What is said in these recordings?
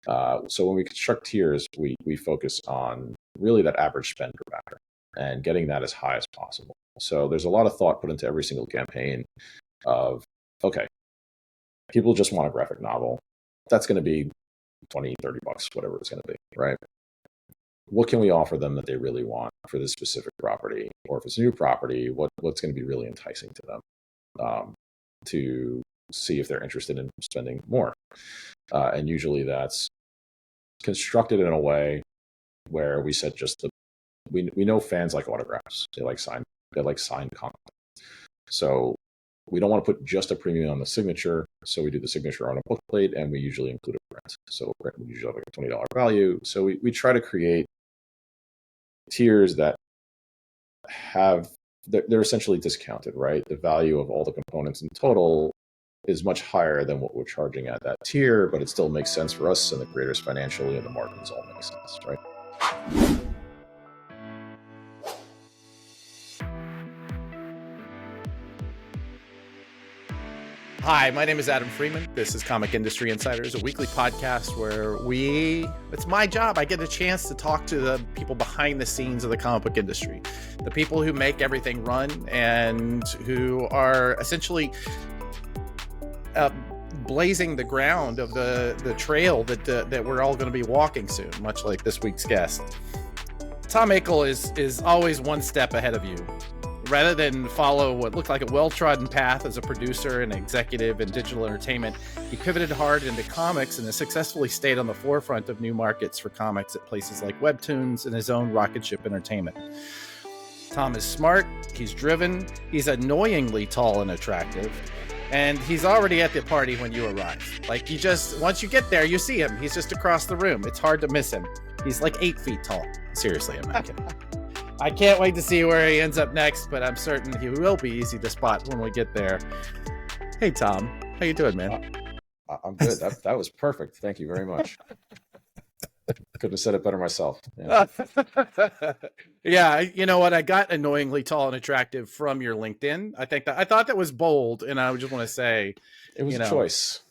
So when we construct tiers, we focus on really that average spend per backer and getting that as high as possible. So there's a lot of thought put into every single campaign of, okay, people just want a graphic novel. That's going to be 20, 30 bucks, whatever it's going to be, right? What can we offer them that they really want for this specific property? Or if it's a new property, what's going to be really enticing to them to see if they're interested in spending more? And usually that's constructed in a way where we said we know fans like autographs. They like signed content. So we don't want to put just a premium on the signature. So we do the signature on a bookplate, and we usually include a print. So print would usually have like a $20 value. So we try to create tiers that they're essentially discounted, right? The value of all the components in total is much higher than what we're charging at that tier, but it still makes sense for us and the creators financially, and the margins all make sense, right? Hi, my name is Adam Freeman. This is Comic Industry Insiders, a weekly podcast where it's my job. I get a chance to talk to the people behind the scenes of the comic book industry, the people who make everything run and who are essentially blazing the ground of the trail that we're all going to be walking soon, much like this week's guest. Tom Akel is always one step ahead of you. Rather than follow what looked like a well-trodden path as a producer and executive in digital entertainment, he pivoted hard into comics and has successfully stayed on the forefront of new markets for comics at places like Webtoons and his own Rocketship Entertainment. Tom is smart, he's driven, he's annoyingly tall and attractive, and he's already at the party when you arrive. Once you get there, you see him. He's just across the room. It's hard to miss him. He's like 8 feet tall. Seriously, I'm not kidding. I can't wait to see where he ends up next, but I'm certain he will be easy to spot when we get there. Hey, Tom. How you doing, man? I'm good. That was perfect. Thank you very much. Couldn't have said it better myself. Yeah. Yeah, you know what? I got annoyingly tall and attractive from your LinkedIn. I thought that was bold, and I just want to say it was a choice.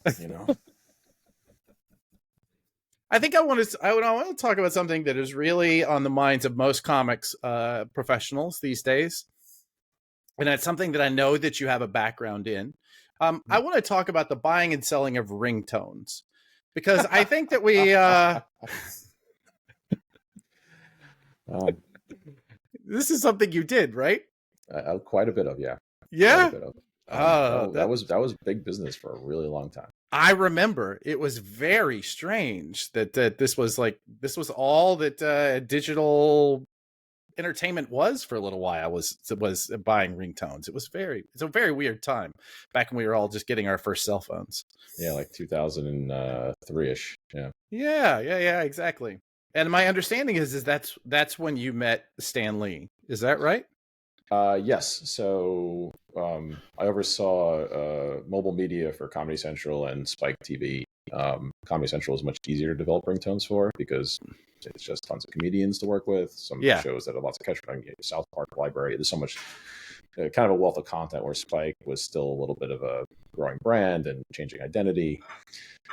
I think I want to talk about something that is really on the minds of most comics professionals these days, and that's something that I know that you have a background in. I want to talk about the buying and selling of ringtones, because I think that we this is something you did, right? Quite a bit of, yeah. Yeah. That was big business for a really long time. I remember it was very strange that this was all that digital entertainment was for a little while. Was buying ringtones. It's a very weird time back when we were all just getting our first cell phones. Yeah, like 2003-ish. Yeah. Yeah, exactly. And my understanding is that's when you met Stan Lee. Is that right? Yes. So I oversaw mobile media for Comedy Central and Spike TV. Comedy Central is much easier to develop ringtones for because it's just tons of comedians to work with. Some shows that have lots of catch up. South Park Library. There's so much kind of a wealth of content, where Spike was still a little bit of a growing brand and changing identity.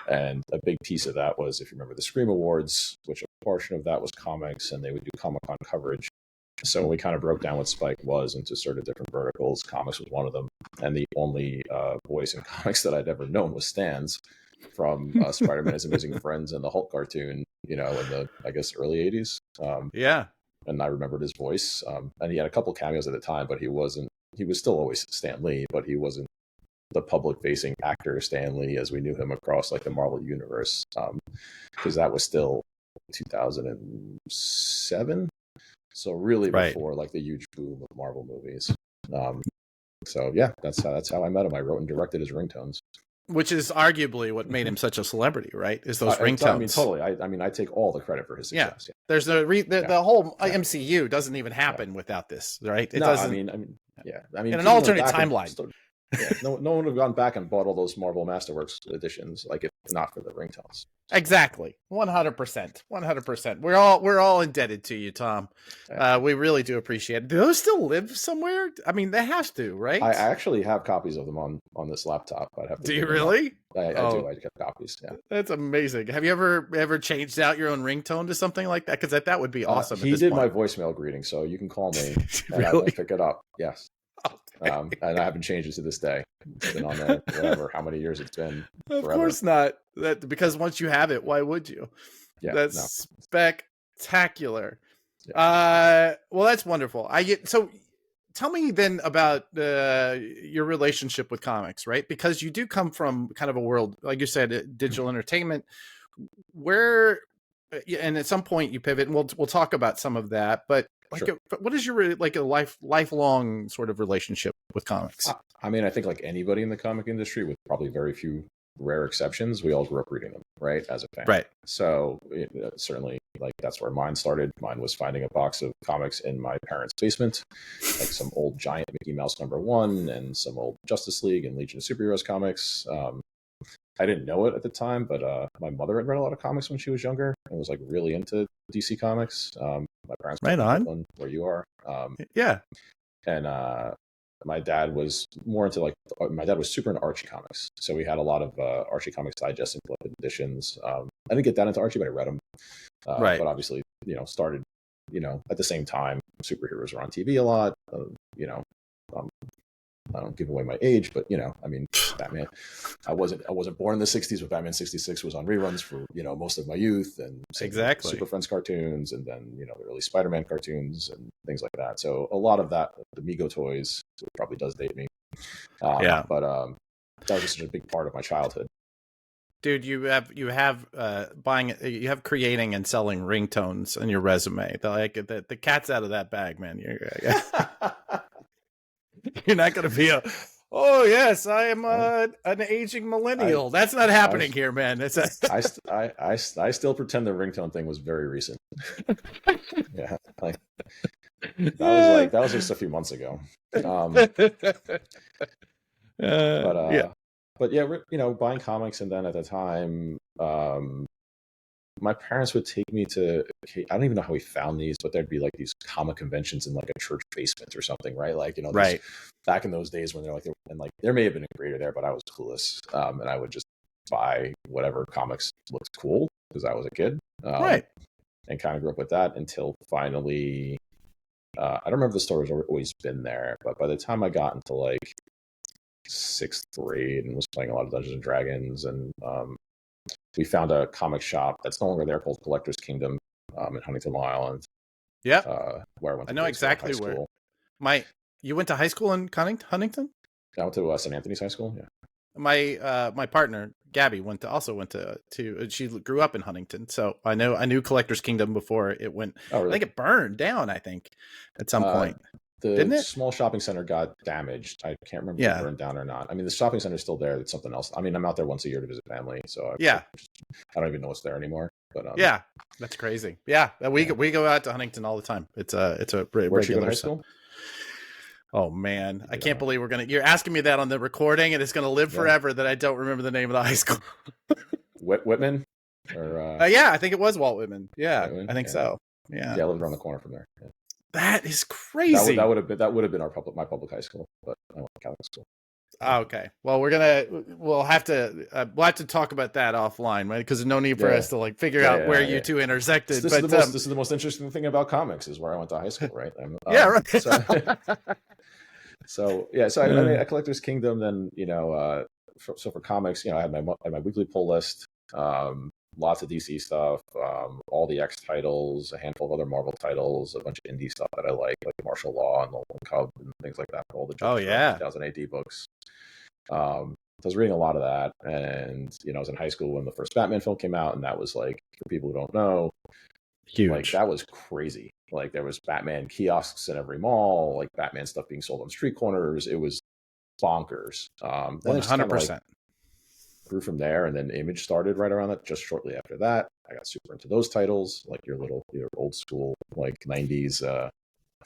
And a big piece of that was, if you remember, the Scream Awards, which a portion of that was comics, and they would do Comic-Con coverage. So we kind of broke down what Spike was into sort of different verticals. Comics was one of them. And the only voice in comics that I'd ever known was Stan's from Spider-Man His Amazing Friends and the Hulk cartoon, in the, I guess, early 80s. And I remembered his voice. And he had a couple cameos at the time, but he was still always Stan Lee, but he wasn't the public-facing actor Stan Lee as we knew him across like the Marvel universe. Because that was still 2007. So really before like the huge boom of Marvel movies. So yeah, that's how I met him. I wrote and directed his ringtones. Which is arguably what made him such a celebrity, right? Is those ringtones. I mean, totally. I take all the credit for his success. Yeah. There's the whole MCU doesn't even happen without this, right? It doesn't. I mean, in an alternate timeline. Yeah, no one would have gone back and bought all those Marvel Masterworks editions, like if not for the ringtones. Exactly. 100%. 100%. We're all indebted to you, Tom. We really do appreciate it. Do those still live somewhere? I mean, they have to, right? I actually have copies of them on this laptop. I'd have to. Do you really? I do. I get copies. Yeah. That's amazing. Have you ever changed out your own ringtone to something like that? Because that would be awesome. He did my voicemail greeting, so you can call me and I will pick it up. Yes. And I haven't changed it to this day. It's been on there, whatever, how many years it's been. Of course not. Because once you have it, why would you? Yeah, that's spectacular. Yeah. Well, that's wonderful. So tell me then about your relationship with comics, right? Because you do come from kind of a world, like you said, digital entertainment, where, and at some point you pivot, and we'll talk about some of that. But Sure. What is your lifelong sort of relationship with comics? I mean, I think like anybody in the comic industry, with probably very few rare exceptions, we all grew up reading them, right, as a fan. Right. So certainly, like that's where mine started. Mine was finding a box of comics in my parents' basement, like some old giant Mickey Mouse #1 and some old Justice League and Legion of Superheroes comics. I didn't know it at the time, but my mother had read a lot of comics when she was younger and was like really into DC comics. My parents right on where you are. Yeah. And my dad was more into my dad was super into Archie comics. So we had a lot of Archie Comics Digest and collected editions. I didn't get that into Archie, but I read them. Right. But obviously, started, at the same time, superheroes were on TV a lot. I don't give away my age, but I mean, Batman. I wasn't born in the '60s, but Batman '66 was on reruns for most of my youth, and exactly Super Friends cartoons, and then the early Spider-Man cartoons and things like that. So a lot of that, the Mego toys, probably does date me. Yeah, but that was just such a big part of my childhood. Dude, you have creating and selling ringtones on your resume. The cat's out of that bag, man. You're not going to be oh yes, I am an aging millennial. That's not happening here, man. It's I still pretend the ringtone thing was very recent. Yeah, that was just a few months ago. But yeah, buying comics, and then at the time, my parents would take me to, I don't even know how we found these, but there'd be like these comic conventions in like a church basement or something, right? Like, right. Back in those days when there may have been a creator there, but I was clueless. And I would just buy whatever comics looked cool because I was a kid. Right. And kind of grew up with that until finally, I don't remember if the store has always been there, but by the time I got into like 6th grade and was playing a lot of Dungeons and Dragons, and we found a comic shop that's no longer there called Collector's Kingdom in Huntington, Long Island. Yeah, where I went. I know exactly where. You went to high school in Huntington? I went to St. Anthony's High School. Yeah. My partner Gabby also went to she grew up in Huntington, so I knew Collector's Kingdom before it went. Oh, really? I think it burned down. I think at some point. The small shopping center got damaged. I can't remember if it burned down or not. I mean, the shopping center is still there. It's something else. I mean, I'm out there once a year to visit family, so I don't even know what's there anymore. But yeah, that's crazy. Yeah, we go out to Huntington all the time. It's a Where'd you go to high school? Oh man, I can't believe you're asking me that on the recording, and it's gonna live forever that I don't remember the name of the high school. Whitman? Or yeah, I think it was Walt Whitman. Yeah, Whitman? I think so. Yeah, I lived around the corner from there. Yeah. That is crazy. That would have been my public high school, but I went to Catholic school. Okay. Well, we'll have to talk about that offline, right? Because there's no need for us to figure out where you two intersected. This is the most interesting thing about comics is where I went to high school, right? Right. So I mean, at Collector's Kingdom, then so for comics, I had my weekly pull list. Lots of DC stuff, all the X titles, a handful of other Marvel titles, a bunch of indie stuff that I like Martial Law and Lone Cub and things like that. All the 2000 AD books. So I was reading a lot of that, and I was in high school when the first Batman film came out, and that was for people who don't know, huge. That was crazy. There was Batman kiosks in every mall, Batman stuff being sold on street corners. It was bonkers. 100%. Grew from there, and then Image started right around that. Just shortly after that, I got super into those titles, your old school 90s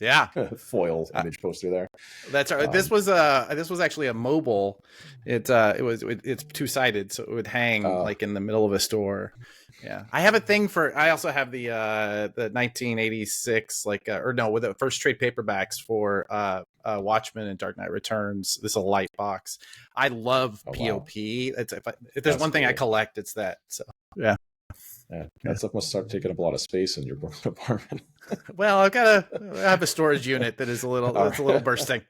Yeah. foil image poster there. That's right. This was actually a mobile. It's two-sided, so it would hang like in the middle of a store. Yeah, I have a thing for. I also have the 1986 with the first trade paperbacks for Watchmen and Dark Knight Returns. This is a light box. I love POP. Wow. If there's one thing I collect, it's that. So yeah. Yeah, that stuff must start taking up a lot of space in your Brooklyn apartment. Well, I have a storage unit that is a little bursting.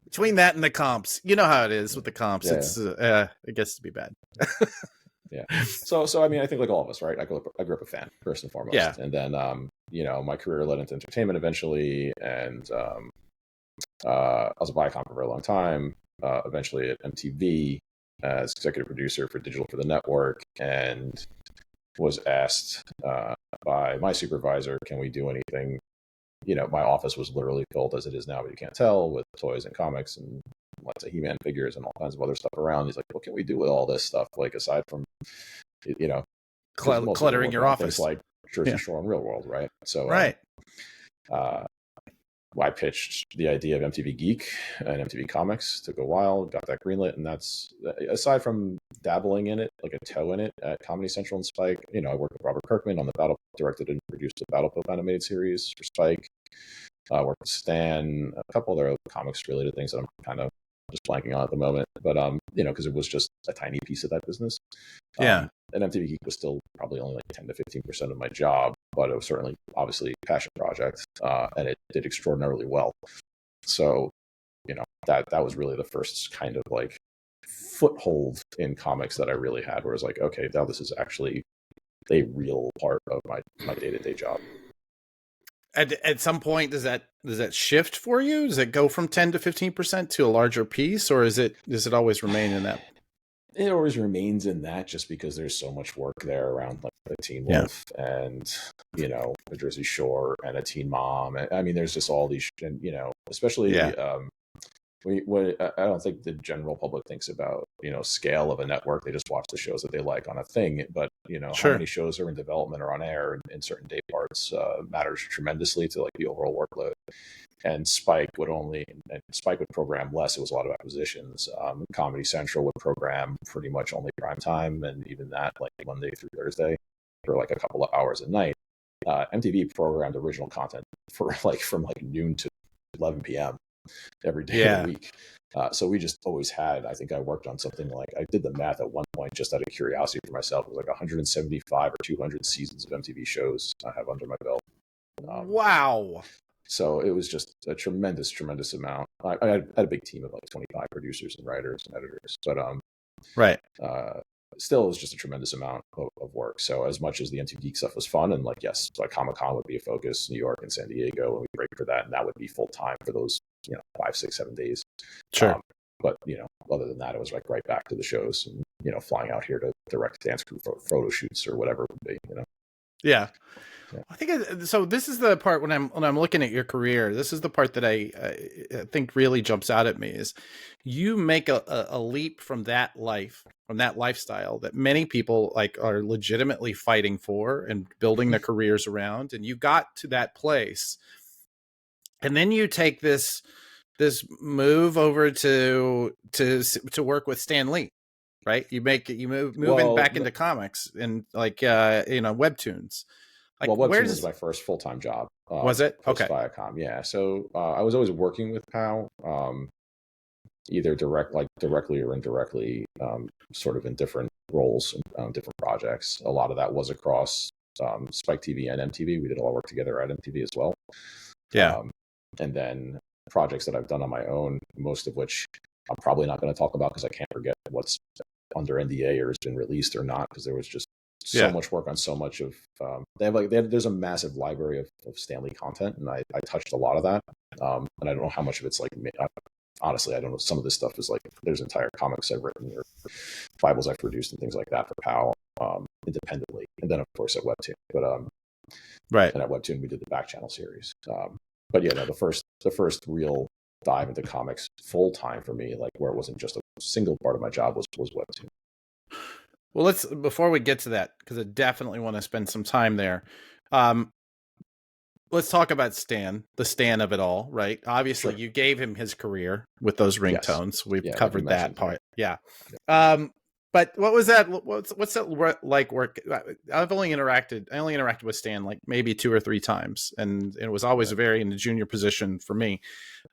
Between that and the comps, you know how it is with the comps. Yeah. It gets to be bad. Yeah. So I mean, I think like all of us, right? I grew up a fan first and foremost. Yeah. And then my career led into entertainment eventually, and I was a Viacom for a very long time. Eventually at MTV as executive producer for digital for the network, and was asked by my supervisor, can we do anything? My office was literally filled, as it is now, but you can't tell, with toys and comics and lots of He-Man figures and all kinds of other stuff around. He's like, what can we do with all this stuff? Like, aside from, cluttering your office, like Jersey Shore and Real World, right? So, right. I pitched the idea of MTV Geek and MTV Comics. Took a while, got that greenlit, and that's, aside from dabbling in it, like a toe in it at Comedy Central and Spike. I worked with Robert Kirkman on directed and produced the Battle Pope animated series for Spike. Worked with Stan, a couple other comics related things that I'm kind of just blanking on at the moment. But because it was just a tiny piece of that business. Yeah. And MTV Geek was still probably only like 10 to 15% of my job, but it was certainly obviously a passion project, and it did extraordinarily well. So, that was really the first kind of like foothold in comics that I really had, where it's like, okay, now this is actually a real part of my day-to-day job. At some point, does that shift for you? Does it go from 10 to 15% to a larger piece, or does it always remain in that? It always remains in that, just because there's so much work there around like a Teen Wolf and a Jersey Shore and a Teen Mom. I mean, there's just all these, and especially what I don't think the general public thinks about scale of a network. They just watch the shows that they like on a thing, but how many shows are in development or on air in certain day parts matters tremendously to like the overall workload. And Spike would program less. It was a lot of acquisitions. Comedy Central would program pretty much only prime time, and even that like Monday through Thursday for like a couple of hours a night. MTV programmed original content for like from like noon to 11 p.m. every day of the week. So we just always had, I think I worked on something like, I did the math at one point just out of curiosity for myself. It was like 175 or 200 seasons of MTV shows I have under my belt. Wow. So it was just a tremendous, tremendous amount. I had a big team of like 25 producers and writers and editors, but right. Still, it was just a tremendous amount of work. So as much as the MTV Geek stuff was fun, and like, yes, like Comic-Con would be a focus, New York and San Diego, and we break for that, and that would be full time for those 5, 6, 7 days. Sure. But other than that, it was like right back to the shows, and flying out here to direct dance crew photo shoots or whatever it would be. Yeah. I think so. This is the part when I'm looking at your career. This is the part that I think really jumps out at me is you make a leap from that lifestyle that many people like are legitimately fighting for and building their careers around. And you got to that place, and then you take this move over to work with Stan Lee, right? You move back into comics and like Webtoons. Like, Webtoon was my first full-time job. Was it? Okay. Viacom, yeah. So I was always working with POW, either directly or indirectly, sort of in different roles and different projects. A lot of that was across Spike TV and MTV. We did a lot of work together at MTV as well. Yeah. And then projects that I've done on my own, most of which I'm probably not going to talk about because I can't forget what's under NDA or has been released or not, because there was just so much work on so much of there's a massive library of Stan Lee content, and I touched a lot of that, and I don't know how much of it's like, honestly I don't know, some of this stuff is like there's entire comics I've written or Bibles I've produced and things like that for POW independently, and then of course at Webtoon, but right, and at Webtoon we did the back channel series, but yeah, no, the first real dive into comics full time for me, like where it wasn't just a single part of my job, was Webtoon. Well, before we get to that, because I definitely want to spend some time there. let's talk about Stan, the Stan of it all, right? Obviously, Sure. you gave him his career with those Yes. ringtones. We've Yeah, like you covered that mentioned. part. Yeah. Yeah. But what was that? What's that like? Work? I only interacted with Stan like maybe 2 or 3 times, and it was always Right. very in the junior position for me.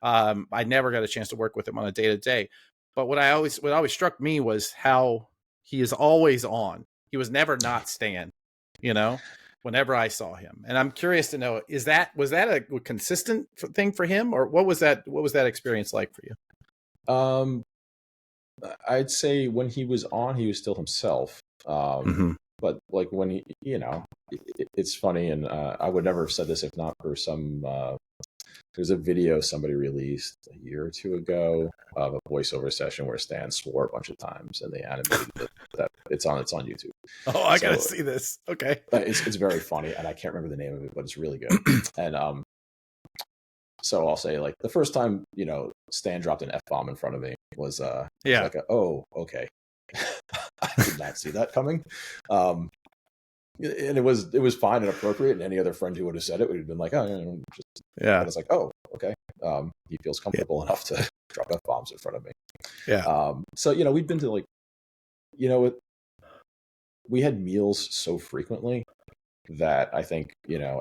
I never got a chance to work with him on a day to day. But what always struck me was how he is always on. He was never not Stan, you know, whenever I saw him. And I'm curious to know, was that a consistent thing for him, or what was that experience like for you? Um, I'd say when he was on, he was still himself. Mm-hmm. But like when it's funny, and I would never have said this if not for some. There's a video somebody released a year or two ago of a voiceover session where Stan swore a bunch of times, and they animated that. It's on YouTube. Oh, I gotta So see this. Okay. it's very funny, and I can't remember the name of it, but it's really good. And so I'll say like the first time Stan dropped an F-bomb in front of me was Yeah. like oh, okay. I did not see that coming. And it was fine and appropriate, and any other friend who would have said it would have been like, oh, just Yeah. And it's like, oh, okay. He feels comfortable enough to drop F-bombs in front of me. Yeah. So we'd been to like, we had meals so frequently that I think,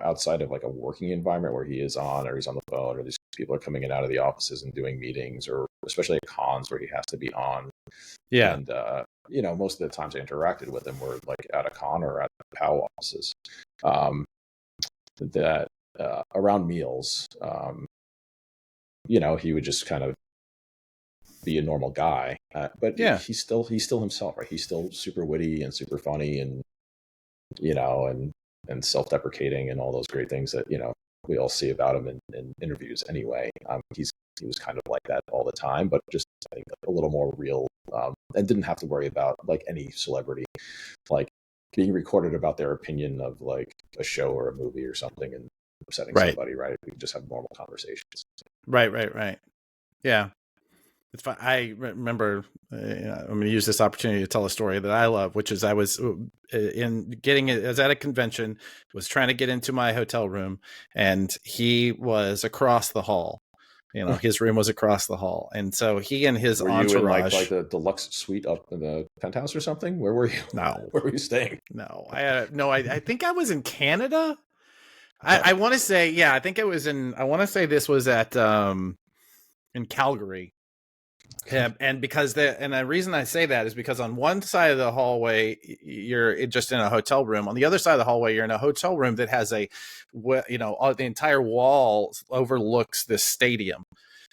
outside of like a working environment where he is on or he's on the phone or these people are coming in and out of the offices and doing meetings, or especially at cons where he has to be on. Yeah. And, most of the times I interacted with him were like at a con or at the POW offices. That around meals, he would just kind of be a normal guy. But Yeah. he's still himself, right? He's still super witty and super funny and, and self-deprecating and all those great things that, we all see about him in interviews anyway. He was kind of like that all the time, but just I think a little more real, and didn't have to worry about like any celebrity, like being recorded about their opinion of like a show or a movie or something and upsetting somebody, right? We could just have normal conversations. Right. Yeah. It's fine. I remember, I'm going to use this opportunity to tell a story that I love, which is I was I was at a convention, was trying to get into my hotel room, and he was across the hall. His room was across the hall. And so he and his Were entourage. you in like the deluxe suite up in the penthouse or something? Where were you? No. Where were you staying? No. I think I was in Canada. I want to say, yeah, I think it was I want to say this was at in Calgary. And because the reason I say that is because on one side of the hallway you're just in a hotel room. On the other side of the hallway you're in a hotel room that has the entire wall overlooks this stadium,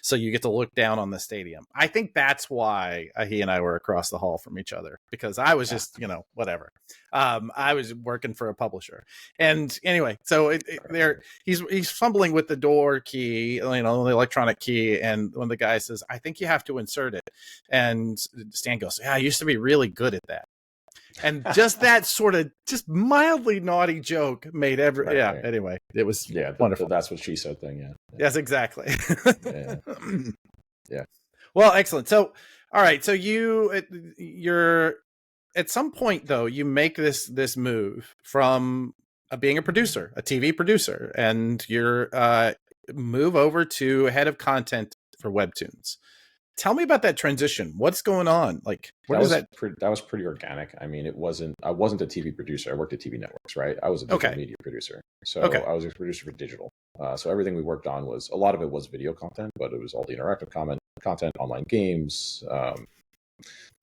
so you get to look down on the stadium. I think that's why he and I were across the hall from each other, because I was just whatever. I was working for a publisher, and anyway, so he's fumbling with the door key, the electronic key, and when the guy says, "I think you have to insert it," and Stan goes, "Yeah, I used to be really good at that." And just that sort of just mildly naughty joke made right. Anyway, it was wonderful. That's what she said thing. Yeah. Yes, exactly. Yeah. Well, excellent. So, all right. So you're at some point though, you make this move from being a producer, a TV producer, and you're move over to head of content for Webtoons. Tell me about that transition. What's going on? Like, that was pretty organic. I mean, I wasn't a TV producer. I worked at TV networks, right? I was a digital media producer. So I was a producer for digital. So everything we worked on a lot of it was video content, but it was all the interactive content, online games,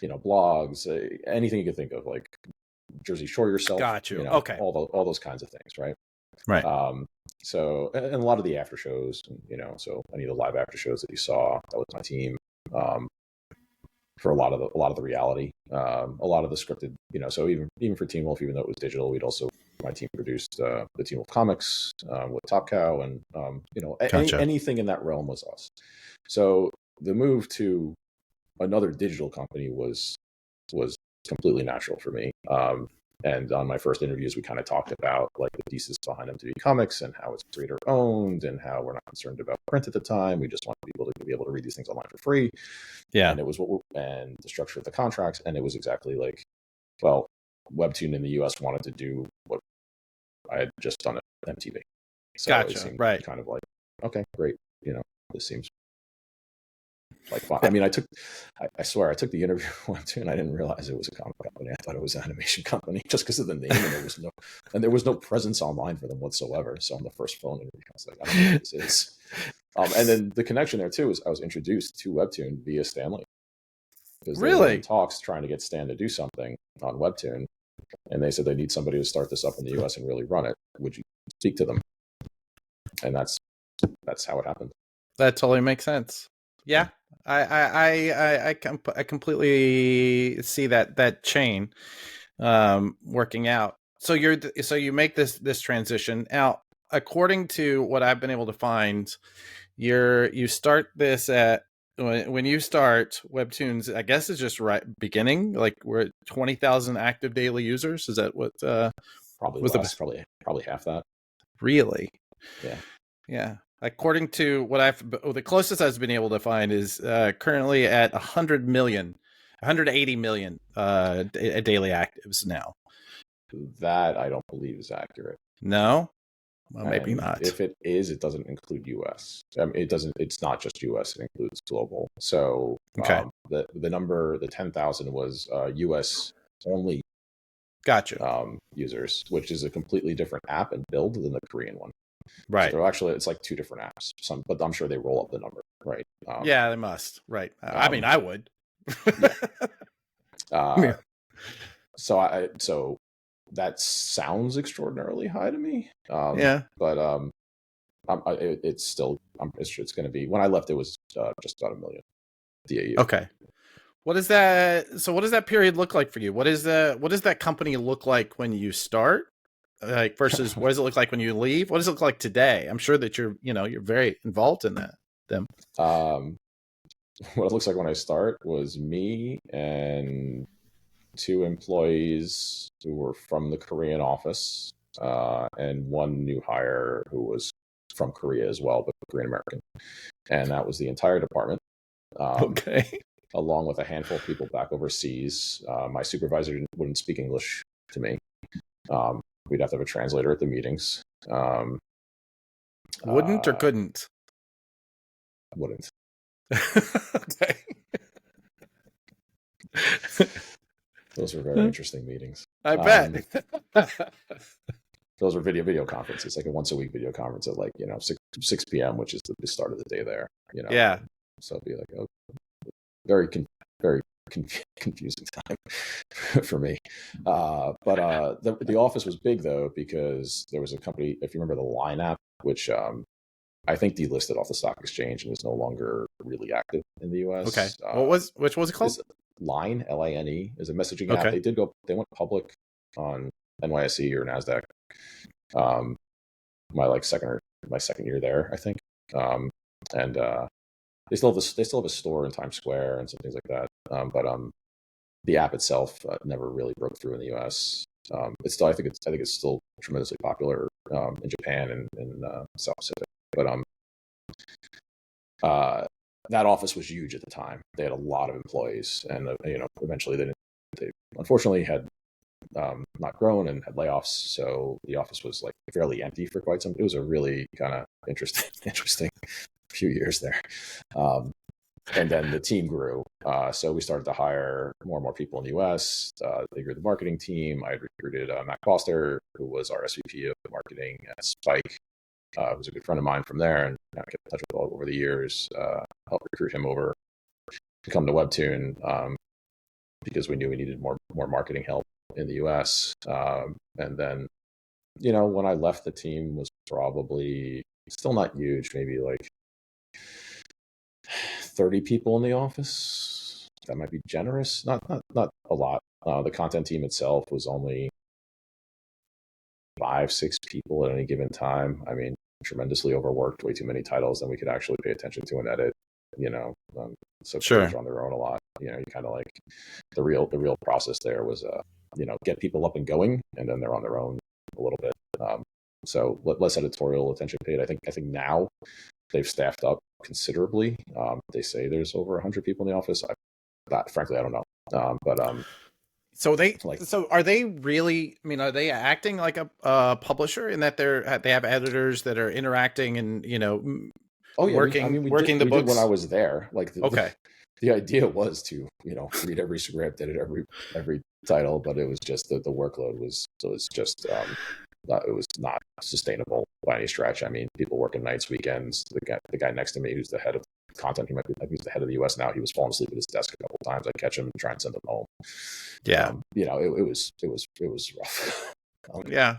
blogs, anything you could think of, like Jersey Shore yourself. Got you. All those kinds of things, right? Right. So, and a lot of the after shows, so any of the live after shows that you saw, that was my team. For a lot of the reality, a lot of the scripted, so even for Teen Wolf, even though it was digital, my team produced the Teen Wolf comics with Top Cow, and gotcha. Anything in that realm was us. So the move to another digital company was completely natural for me. And on my first interviews, we kind of talked about like the thesis behind MTV Comics and how it's creator owned and how we're not concerned about print at the time. We just want people to be able to read these things online for free. Yeah. And it was and the structure of the contracts. And it was exactly like, well, Webtoon in the US wanted to do what I had just done at MTV. So it Gotcha. seemed Right. kind of like, okay, great. This seems like fun. I mean, I swear, I took the interview once and I didn't realize it was a comic company. I thought it was an animation company just because of the name, and there was no presence online for them whatsoever. So on the first phone interview, I was like, I don't know what this is. And then the connection there too is I was introduced to Webtoon via Stanley, because they were in Really? talks trying to get Stan to do something on Webtoon, and they said they need somebody to start this up in the U.S. and really run it. Would you speak to them? And that's how it happened. That totally makes sense. Yeah, I completely see that chain working out. So you make this transition now. According to what I've been able to find, you start this at when you start Webtoons. I guess it's just right beginning. Like we're at 20,000 active daily users. Is that what Probably was less, probably half that. really? Yeah. Yeah. According to what the closest I've been able to find is currently at 100 million, 180 million daily actives now. That I don't believe is accurate. No? Well, maybe And not. if it is, it doesn't include US. It doesn't. It's not just US. It includes global. So Okay. the number, the 10,000 was US only. Gotcha. Users, which is a completely different app and build than the Korean one. Right. So actually, it's like two different apps. But I'm sure they roll up the number, right? Yeah, they must. Right. I mean, I would. Yeah. So that sounds extraordinarily high to me. Yeah. But it's still, it's going to be, when I left, it was just about 1 million DAU. Okay. What is that? So what does that period look like for you? What does that company look like when you start? Like versus what does it look like when you leave? What does it look like today? I'm sure that you're very involved in them. What it looks like when I start was me and 2 employees who were from the Korean office, and 1 new hire who was from Korea as well, but Korean American. And that was the entire department. Okay. Along with a handful of people back overseas. My supervisor wouldn't speak English to me. We'd have to have a translator at the meetings. Wouldn't or couldn't? Wouldn't. Okay. Those were very interesting meetings. I bet. Those were video conferences, like a once a week video conference at 6 p.m., which is the start of the day there. Yeah. So it'd be like, oh, very confusing time for me. But the office was big though, because there was a company, if you remember the Line app, which I think delisted off the stock exchange and is no longer really active in the US. Okay. Which was it called? Line, LINE, is a messaging app. Okay. They went public on NYSE or NASDAQ. My second year there, I think. And they still have a store in Times Square and some things like that. But the app itself never really broke through in the US. It's still, I think it's still tremendously popular in Japan and in South Pacific. But that office was huge at the time. They had a lot of employees, and eventually they unfortunately had not grown and had layoffs. So the office was like fairly empty for quite some. It was a really kind of interesting few years there. And then the team grew. So we started to hire more and more people in the US. They grew the marketing team. I had recruited Matt Foster, who was our SVP of marketing at Spike. Who was a good friend of mine from there, and I kept in touch with over the years. Helped recruit him over to come to Webtoon, because we knew we needed more marketing help in the US. And then, when I left, the team was probably still not huge, maybe like 30 people in the office. That might be generous. Not a lot. The content team itself was only 5-6 people at any given time. I mean, tremendously overworked, way too many titles than we could actually pay attention to and edit. So Sure. creators are on their own a lot. You kind of like the real process there was get people up and going, and then they're on their own a little bit. So less editorial attention paid. I think now they've staffed up considerably. They say there's over 100 people in the office. Frankly, I don't know. But Like, so are they really? I mean, are they acting like a publisher in that they have editors that are interacting and oh yeah, working the we did when I books? was there. Like Okay, the idea was to read every script, edit every title, but it was just the workload was just it was not sustainable by any stretch. I mean, people working nights, weekends. The guy next to me, who's the head of content, he might be, I think he's the head of the U.S. now. He was falling asleep at his desk a couple of times. I catch him and try and send him home. yeah, It was rough. yeah.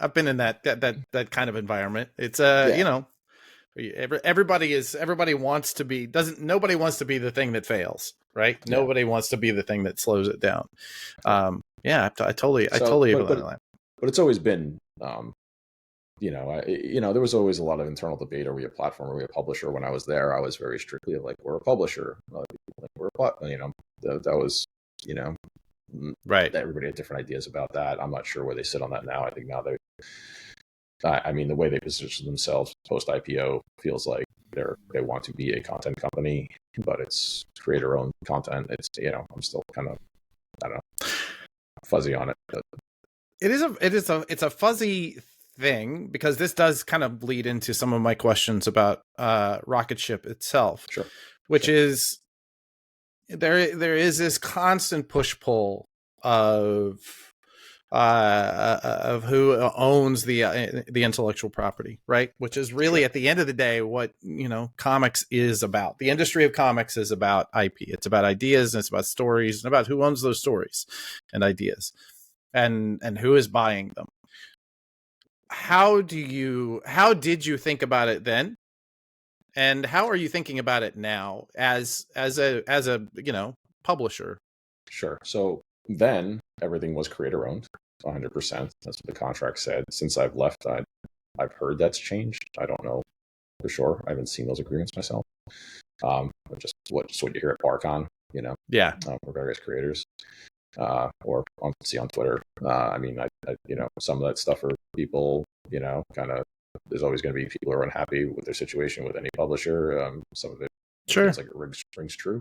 I've been in that kind of environment. It's Yeah, everybody wants to be nobody wants to be the thing that fails, right? yeah. Nobody wants to be the thing that slows it down. Right. Yeah, I So, totally agree on that. but it's always been, there was always a lot of internal debate. Are we a platform? Are we a publisher? When I was there, I was very strictly like, we're a publisher. Like, we're a that was, you know, Right. everybody had different ideas about that. I'm not sure where they sit on that now. I think now I mean, the way they position themselves post IPO feels like they want to be a content company, but it's creator owned content. It's, I'm still kind of, I don't know, fuzzy on it. But It's a fuzzy thing because this does kind of bleed into some of my questions about Rocketship itself, sure. which is there is this constant push pull of who owns the intellectual property, right? Which is really at the end of the day what comics is about. The industry of comics is about IP. It's about ideas and it's about stories and about who owns those stories and ideas and who is buying them. How did you think about it then? And how are you thinking about it now as a publisher? Sure. So then everything was creator owned, 100%. That's what the contract said. Since I've left, I've heard that's changed. I don't know for sure. I haven't seen those agreements myself. Just what you hear at BarCon, Yeah, for various creators, or see on Twitter. I mean, some of that stuff are people, kind of. There's always going to be people who are unhappy with their situation with any publisher. Some of it feels like it rings true.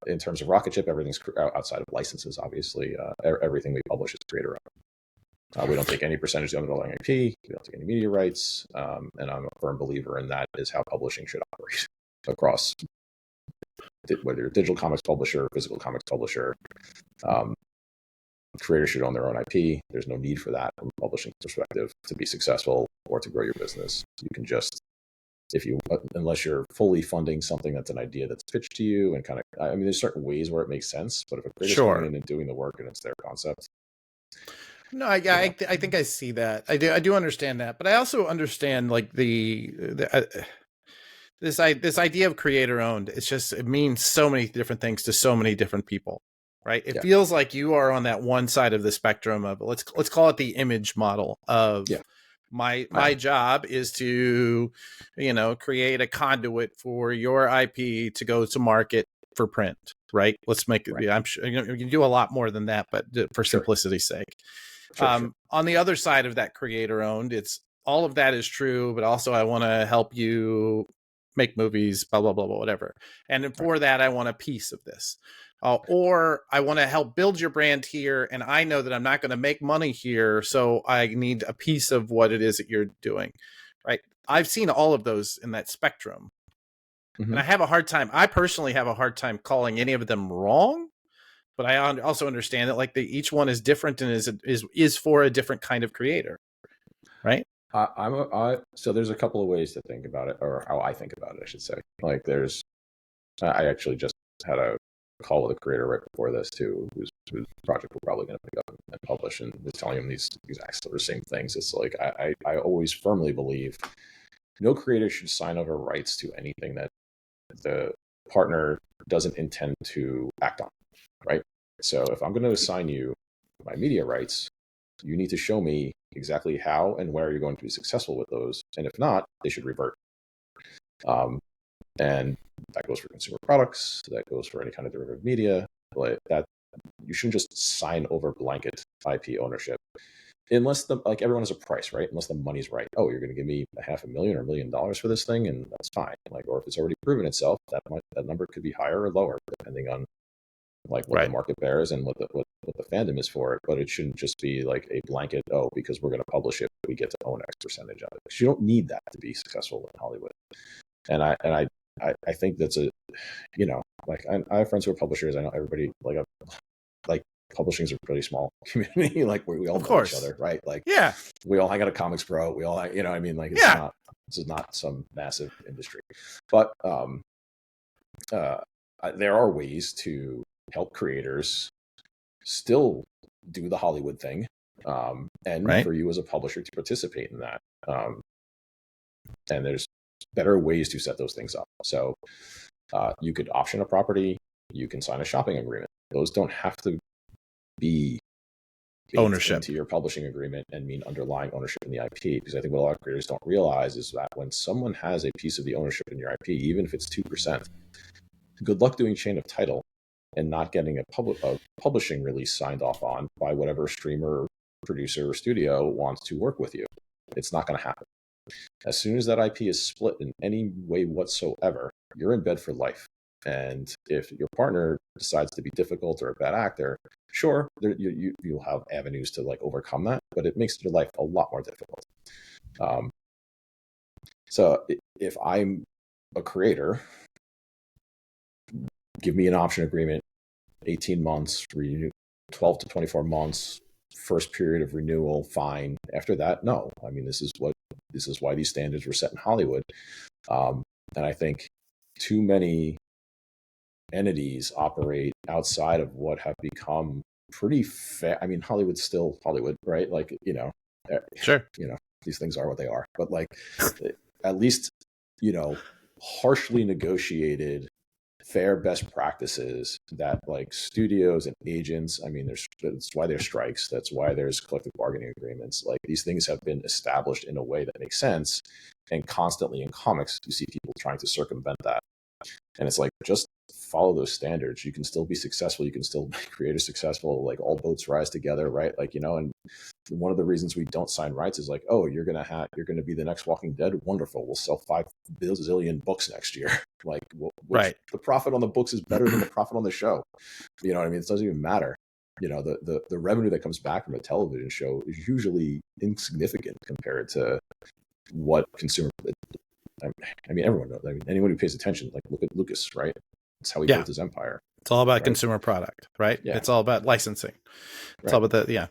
In terms of Rocketship, everything's outside of licenses. Obviously, everything we publish is creator owned. We don't take any percentage of the underlying IP. We don't take any media rights. And I'm a firm believer in that is how publishing should operate across, whether you're a digital comics publisher, physical comics publisher. Creators should own their own IP. There's no need for that from a publishing perspective to be successful or to grow your business. You can just, unless you're fully funding something that's an idea that's pitched to you and kind of, I mean, there's certain ways where it makes sense, but if a creator's coming in and doing the work and it's their concept. No, I think I see that. I do understand that, but I also understand like this idea of creator owned. It means so many different things to so many different people, right? It feels like you are on that one side of the spectrum of let's call it the image model of my job is to create a conduit for your IP to go to market for print, right? Let's make it. I'm sure you can do a lot more than that, but for simplicity's sake. Sure. On the other side of that creator owned, it's all of that is true, but also I want to help you make movies, blah, blah, blah, blah, whatever. And for that, I want a piece of this. Or I want to help build your brand here. And I know that I'm not going to make money here. So I need a piece of what it is that you're doing. Right. I've seen all of those in that spectrum. Mm-hmm. And I personally have a hard time calling any of them wrong. But I also understand that like each one is different and is for a different kind of creator. Right. So there's a couple of ways to think about it, or how I think about it, I should say. Like I actually just had a call with a creator right before this too, whose project we're probably going to pick up and publish, and was telling him these exact sort of same things. It's like I always firmly believe no creator should sign over rights to anything that the partner doesn't intend to act on, right? So if I'm going to assign you my media rights, you need to show me exactly how and where you're going to be successful with those. And if not, they should revert. And that goes for consumer products. That goes for any kind of derivative media. Like that, you shouldn't just sign over blanket IP ownership, unless everyone has a price, right? Unless the money's right. Oh, you're going to give me $500,000 or $1 million for this thing, and that's fine. Or if it's already proven itself, that number could be higher or lower depending on like what the Right. market bears and what the fandom is for it. But it shouldn't just be like a blanket, oh, because we're going to publish it, we get to own X percentage of it. Because you don't need that to be successful in Hollywood. And I think that's a, like I have friends who are publishers. I know everybody like publishing is a pretty small community. Like we all know each other, right? Like we all hang out at Comics Pro. We all, what I mean, like this is not some massive industry, but there are ways to help creators still do the Hollywood thing, and for you as a publisher to participate in that. And there's better ways to set those things up. So you could option a property, you can sign a shopping agreement. Those don't have to be ownership into your publishing agreement and mean underlying ownership in the IP. Because I think what a lot of creators don't realize is that when someone has a piece of the ownership in your IP, even if it's 2%, good luck doing chain of title and not getting a publishing release signed off on by whatever streamer, producer, or studio wants to work with you. It's not going to happen. As soon as that IP is split in any way whatsoever, you're in bed for life. And if your partner decides to be difficult or a bad actor, sure, you'll have avenues to like overcome that, but it makes your life a lot more difficult. So if I'm a creator, give me an option agreement, 18 months, 12 to 24 months, first period of renewal, fine. After that, no. I mean, this is why these standards were set in Hollywood. And I think too many entities operate outside of what have become pretty fair. I mean, Hollywood's still Hollywood, right? Like, sure, these things are what they are, but like, at least, harshly negotiated, fair best practices that like studios and agents, I mean, that's why there's strikes. That's why there's collective bargaining agreements. Like these things have been established in a way that makes sense. And constantly in comics, you see people trying to circumvent that. And it's like, just follow those standards. You can still be successful. You can still make creators successful. Like all boats rise together, right? Like, and one of the reasons we don't sign rights is like, oh, you're going to be the next Walking Dead. Wonderful. We'll sell 5 bazillion books next year. Like, the profit on the books is better than the profit on the show. You know what I mean? It doesn't even matter. The revenue that comes back from a television show is usually insignificant compared to what consumer. I mean, everyone knows. I mean, anyone who pays attention, like look at Lucas, right? That's how he built his empire. It's all about consumer product, right? Yeah. It's all about licensing. It's all about that. Yeah,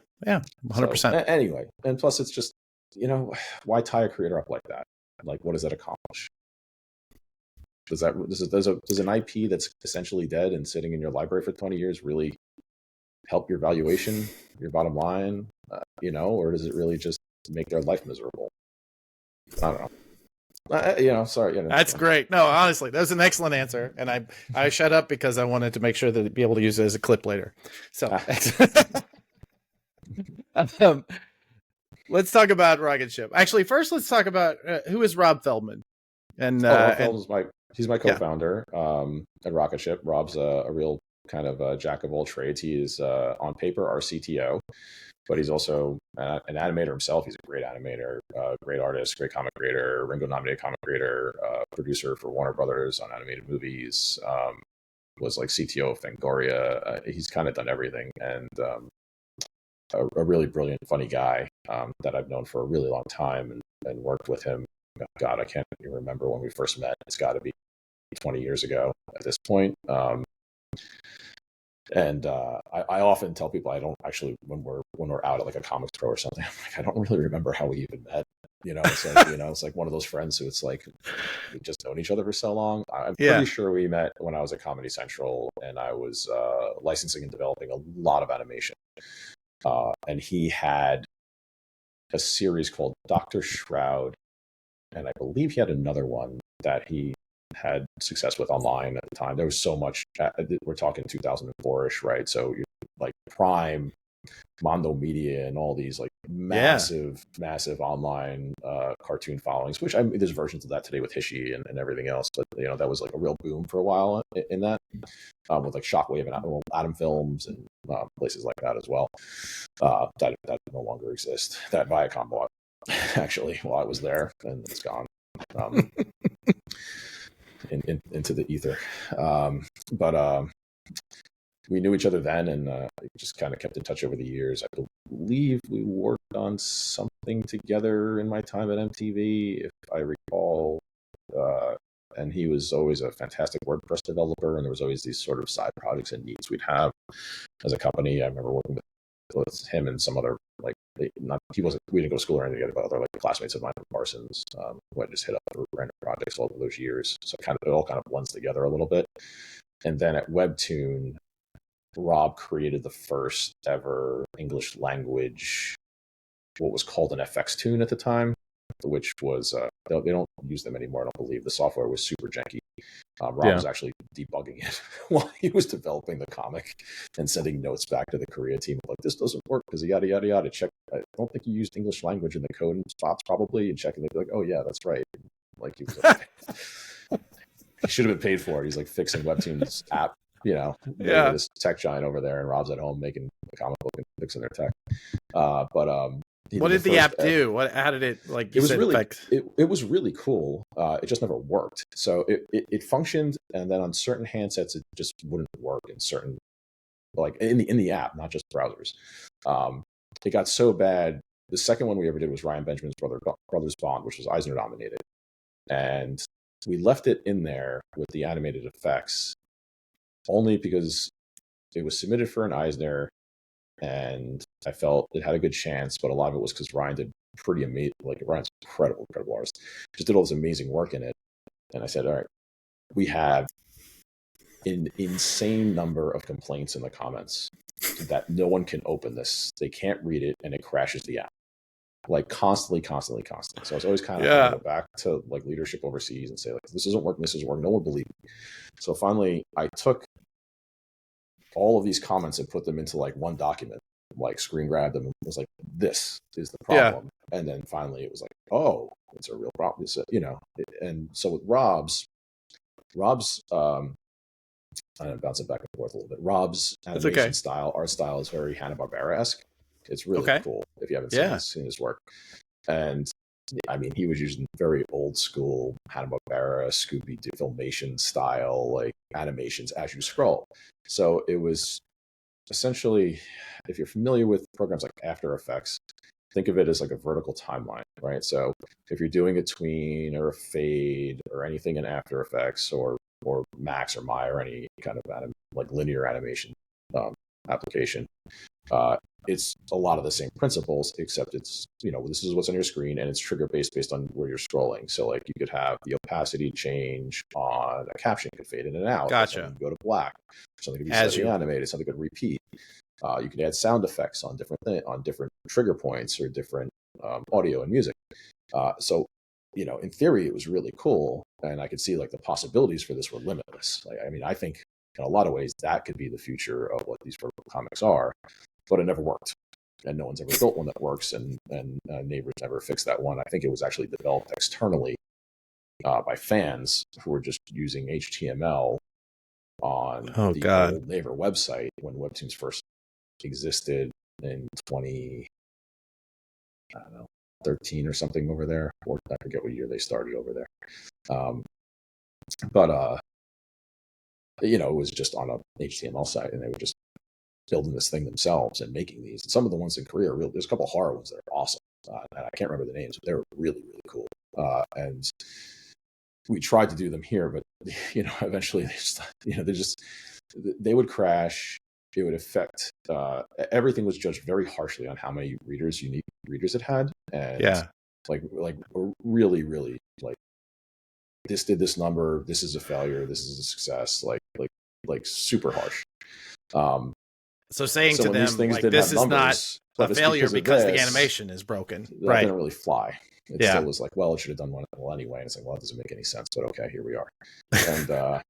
100%. So, anyway, and plus, it's just why tie a creator up like that? Like, what does that accomplish? Does an IP that's essentially dead and sitting in your library for 20 years really help your valuation, your bottom line, or does it really just make their life miserable? I don't know. Sorry. That's great. No, honestly, that was an excellent answer. And I shut up because I wanted to make sure that I'd be able to use it as a clip later. So let's talk about Rocketship. Actually, first, let's talk about who is Rob Feldman. And Rob Feldman's he's my co-founder at Rocketship. Rob's a real kind of a jack of all trades. He is on paper our CTO. But he's also an animator himself. He's a great animator, great artist, great comic creator, Ringo-nominated comic creator, producer for Warner Brothers on animated movies, was like CTO of Fangoria. He's kind of done everything, and a really brilliant, funny guy that I've known for a really long time and worked with him. God, I can't even remember when we first met. It's got to be 20 years ago at this point. And I often tell people I don't actually, when we're out at like a Comics Pro or something, I'm like, I don't really remember how we even met. It's like it's like one of those friends who it's like we just known each other for so long. I'm pretty sure we met when I was at Comedy Central and I was licensing and developing a lot of animation. And he had a series called Dr. Shroud, and I believe he had another one that he had success with online at the time. There was so much. We're talking 2004ish, right? So like Prime, Mondo Media, and all these like massive online cartoon followings. Which there's versions of that today with Hishy and everything else. But that was like a real boom for a while in that, with like Shockwave and Atom Films and places like that as well. That no longer exist. That Viacom bought actually while I was there, and it's gone. Into the ether. But we knew each other then, and just kind of kept in touch over the years. I believe we worked on something together in my time at MTV, if I recall. And he was always a fantastic WordPress developer, and there was always these sort of side projects and needs we'd have as a company. I remember working with him and some other, like, not, he wasn't, we didn't go to school or anything together, but other like classmates of mine from Parsons, who I just hit up for random projects all of those years. So it all kind of blends together a little bit. And then at Webtoon, Rob created the first ever English language, what was called an FX tune at the time, which was, they don't use them anymore, I don't believe. The software was super janky. Rob was actually debugging it while he was developing the comic and sending notes back to the Korea team, like, this doesn't work because yada, yada, yada. Check. I don't think you used English language in the code and spots probably, and checking. They'd be like, oh, yeah, that's right. Like, he was like, he should have been paid for it. He's like fixing Webtoon's app, this tech giant over there, and Rob's at home making the comic book and fixing their tech. What did the app do? How did it, like, it was really cool. It just never worked. So it functioned, and then on certain handsets it just wouldn't work in certain, like in the app, not just browsers. It got so bad. The second one we ever did was Ryan Benjamin's Brothers Bond, which was Eisner-nominated, and we left it in there with the animated effects only because it was submitted for an Eisner, and I felt it had a good chance, but a lot of it was because Ryan did pretty amazing. Like, Ryan's incredible artist, just did all this amazing work in it. And I said, all right, we have an insane number of complaints in the comments that no one can open this. They can't read it, and it crashes the app. Like, constantly. So I was always kind of having to go back to like leadership overseas and say, like, this isn't working. No one believed me. So finally, I took all of these comments and put them into like one document, like screen grabbed them and was like, this is the problem. Yeah. And then finally it was like, oh, it's a real problem. It's and so with Rob's, I'm bouncing back and forth a little bit. Rob's animation style, art style is very Hanna-Barbera-esque. It's really cool if you haven't seen his work. And I mean, he was using very old school Hanna-Barbera, Scooby-Doo Filmation style, like animations as you scroll. So it was essentially, if you're familiar with programs like After Effects, think of it as like a vertical timeline, right? So if you're doing a tween or a fade or anything in After Effects or Max or Maya or any kind of like linear animation application, it's a lot of the same principles, except it's, this is what's on your screen, and it's trigger based on where you're scrolling. So like you could have the opacity change on a caption could fade in and out. Gotcha. Could go to black. Something could be slightly animated. Something could repeat. You could add sound effects on different trigger points or different audio and music. So in theory, it was really cool, and I could see like the possibilities for this were limitless. Like, I mean, I think in a lot of ways that could be the future of what these vertical comics are. But it never worked, and no one's ever built one that works, and Neighbors never fixed that one. I think it was actually developed externally by fans who were just using HTML on old Neighbor website when Webtoons first existed in 2013 or something over there, or I forget what year they started over there. It was just on a HTML site, and they were just building this thing themselves and making these. Some of the ones in Korea are real. There's a couple of horror ones that are awesome. And I can't remember the names, but they're really, really cool. And we tried to do them here, but eventually they would crash. It would affect everything was judged very harshly on how many unique readers it had. And like really, really, like, this did this number, this is a failure, this is a success, like super harsh. So saying to them, like, this is not a failure because the animation is broken. That didn't really fly. It still was like, well, it should have done one anyway. And it's like, well, it doesn't make any sense, but okay, here we are. And,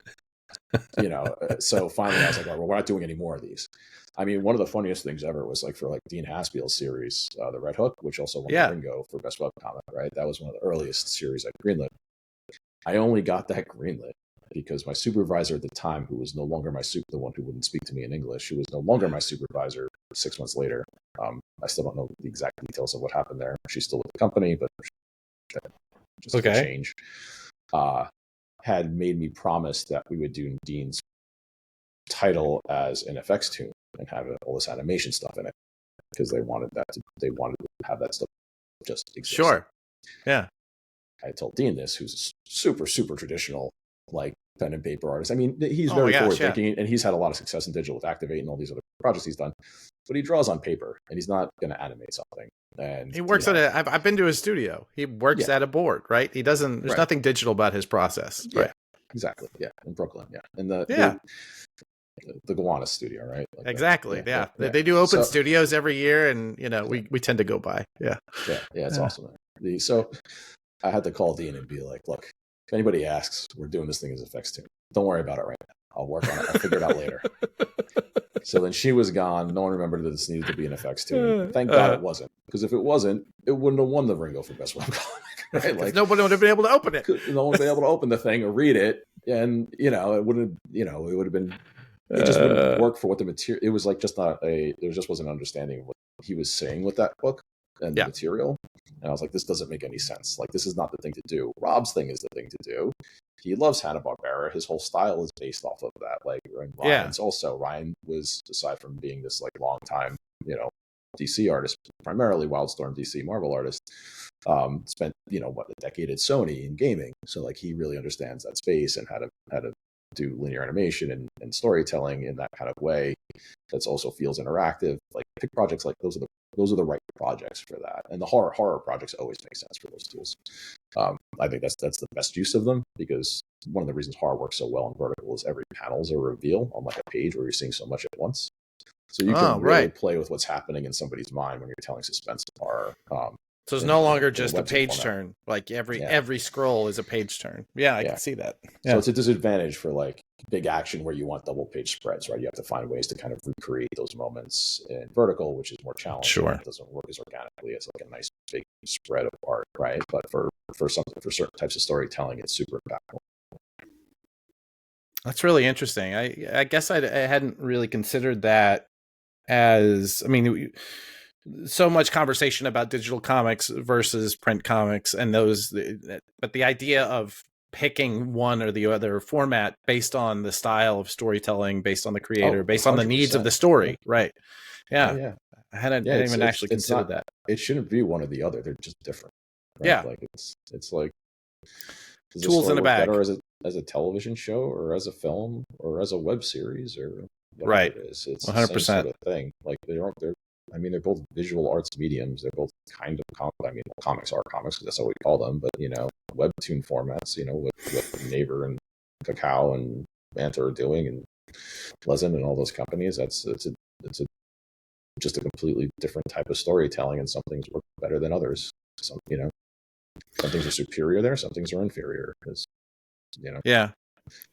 so finally I was like, well, we're not doing any more of these. I mean, one of the funniest things ever was like for like Dean Haspiel's series, The Red Hook, which also won the Ringo for Best Webcomic, right? That was one of the earliest series I greenlit. I only got that greenlit because my supervisor at the time, who was no longer the one who wouldn't speak to me in English, who was no longer my supervisor 6 months later. I still don't know the exact details of what happened there. She's still with the company, but just a change. Had made me promise that we would do Dean's title as an FX tune and have all this animation stuff in it because they wanted to have that stuff just exist. Sure. Yeah. I told Dean this, who's a super, super traditional, like pen and paper artist. I mean, he's Oh very my gosh, forward thinking, and he's had a lot of success in digital with Activate and all these other projects he's done. But he draws on paper, and he's not going to animate something. And He works at I've been to his studio. He works at a board, right? He doesn't. There's nothing digital about his process, right? Exactly. Yeah, in Brooklyn. Yeah, and the Gowanus studio, right? Like exactly. They do open studios every year, and we tend to go by. Yeah. It's awesome. So I had to call Dean and be like, look, if anybody asks, we're doing this thing as effects tune. Don't worry about it right now. I'll work on it. I'll figure it out later. So then she was gone. No one remembered that this needed to be an effects tune. Thank God it wasn't. Because if it wasn't, it wouldn't have won the Ringo for Best Web Comic. Right? Like, nobody would have been able to open it. No one would have been able to open the thing or read it. And, it wouldn't, it would have been, it just wouldn't work for what the material, it was like just not there just wasn't an understanding of what he was saying with that book and the material. And I was like, this doesn't make any sense. Like, this is not the thing to do. Rob's thing is the thing to do. He loves Hanna-Barbera. His whole style is based off of that. Like, Ryan's also, Ryan was, aside from being this like long time, DC artist, primarily Wildstorm DC Marvel artist, spent, a decade at Sony in gaming. So like, he really understands that space and how to do linear animation and storytelling in that kind of way that also feels interactive. Like, pick projects like those are the right projects for that. And the horror projects always make sense for those tools. I think that's the best use of them, because one of the reasons horror works so well in vertical is every panel is a reveal on like a page where you're seeing so much at once. So you can really play with what's happening in somebody's mind when you're telling suspense horror. So it's no longer just a page turn. Like every scroll is a page turn. Yeah, I can see that. Yeah. So it's a disadvantage for like big action where you want double page spreads, right? You have to find ways to kind of recreate those moments in vertical, which is more challenging. Sure. It doesn't work as organically as like a nice big spread of art, right? But for certain types of storytelling, it's super impactful. That's really interesting. I guess I hadn't really considered that as, so much conversation about digital comics versus print comics and those, but the idea of picking one or the other format based on the style of storytelling, based on the creator, based on the needs of the story. Right. Yeah. I hadn't even actually considered that. It shouldn't be one or the other. They're just different. Right? Yeah. Like it's like tools in a bag. Better as a television show or as a film or as a web series or whatever it is. It's 100% the same sort of thing. Like they're both visual arts mediums. They're both kind of comics are comics because that's what we call them. But webtoon formats. What Naver and Kakao and Manta are doing, and Pleasant and all those companies. It's just a completely different type of storytelling, and some things work better than others. Some things are superior there. Some things are inferior. Yeah,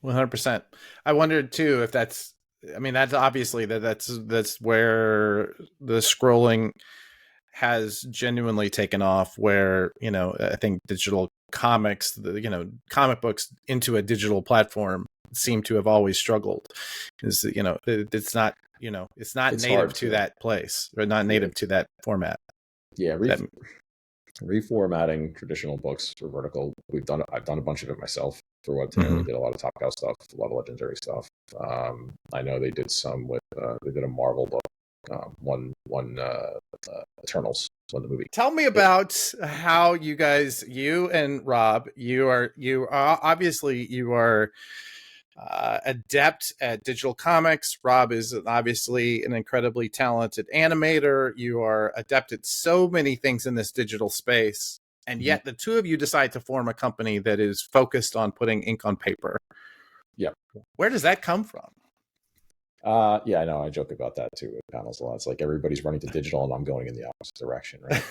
100%. I wondered too if that's. That's obviously that's where the scrolling has genuinely taken off, where, I think digital comics, comic books into a digital platform seem to have always struggled. Is, it's not native to that place, or not native to that format. Yeah. Reformatting traditional books for vertical. I've done a bunch of it myself for Webtoon. Mm-hmm. We did a lot of Top Cow stuff, a lot of legendary stuff. I know they did some with they did a Marvel book, one Eternals, when the movie. Tell me about how you and Rob, you are adept at digital comics. Rob is obviously an incredibly talented animator. You are adept at so many things in this digital space. And yet the two of you decide to form a company that is focused on putting ink on paper. Yeah. Where does that come from? Yeah, I know. I joke about that too with panels a lot. It's like everybody's running to digital and I'm going in the opposite direction, right?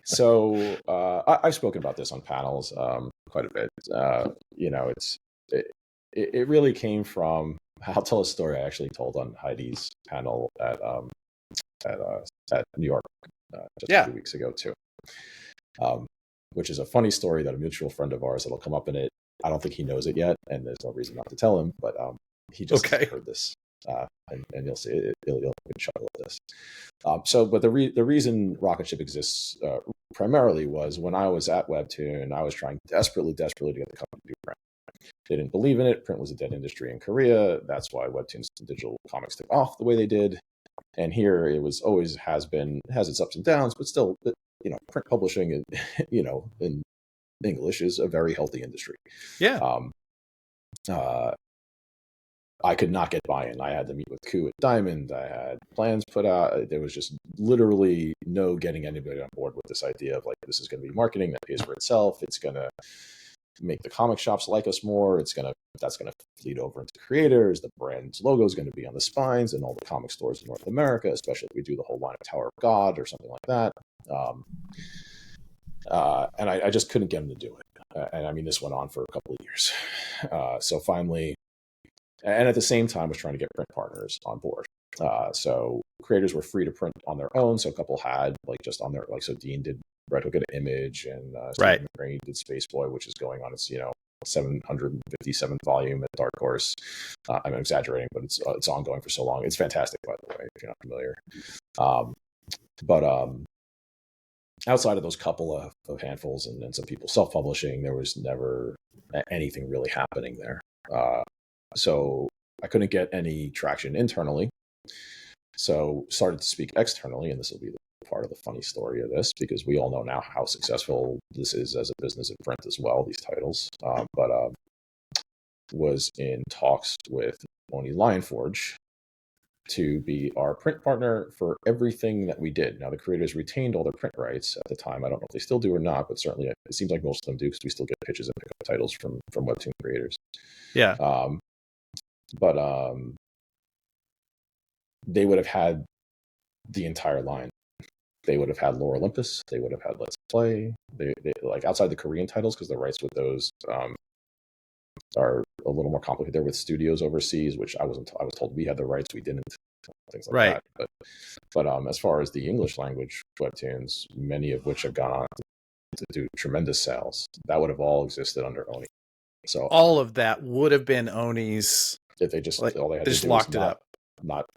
So I've spoken about this on panels quite a bit. It really came from. I'll tell a story I actually told on Heidi's panel at New York just a few weeks ago too, which is a funny story that a mutual friend of ours that'll come up in it. I don't think he knows it yet, and there's no reason not to tell him. But he just heard this, and you'll see it. You'll chuckle at this. But the reason Rocketship exists primarily was when I was at Webtoon, I was trying desperately to get the company to do print. They didn't believe in it. Print was a dead industry in Korea. That's why webtoons and digital comics took off the way they did. And here it was always has its ups and downs, but still, print publishing, in English is a very healthy industry. Yeah. I could not get buy-in. I had to meet with Ku at Diamond. I had plans put out. There was just literally no getting anybody on board with this idea of like, this is going to be marketing that pays for itself. It's going to make the comic shops like us more. That's going to lead over into creators. The brand's logo is going to be on the spines in all the comic stores in North America, especially if we do the whole line of Tower of God or something like that. And I just couldn't get them to do it. And I mean, this went on for a couple of years. So finally, and at the same time, was trying to get print partners on board. So creators were free to print on their own. So a couple had like just on their, like, so Dean did Red Hook at Image, and Stephen McCrane did Space Boy, which is going on its 757th volume at Dark Horse. I'm exaggerating, but it's ongoing for so long. It's fantastic, by the way, if you're not familiar. But outside of those couple of handfuls and some people self-publishing, there was never anything really happening there. So I couldn't get any traction internally. So started to speak externally, and this will be the part of the funny story of this, because we all know now how successful this is as a business in print as well, these titles. But was in talks with Oni Lionforge to be our print partner for everything that we did. Now, the creators retained all their print rights at the time. I don't know if they still do or not, but certainly it seems like most of them do, because we still get pitches and pick up titles from Webtoon creators. Yeah. But they would have had the entire line. They would have had Lore Olympus. They would have had Let's Play. They like, outside the Korean titles, because the rights with those are a little more complicated. They're with studios overseas, which I was told we had the rights. We didn't. Things like that. But as far as the English language webtoons, many of which have gone on to do tremendous sales, that would have all existed under Oni. So all of that would have been Oni's. If they just all they had to do locked was it up, not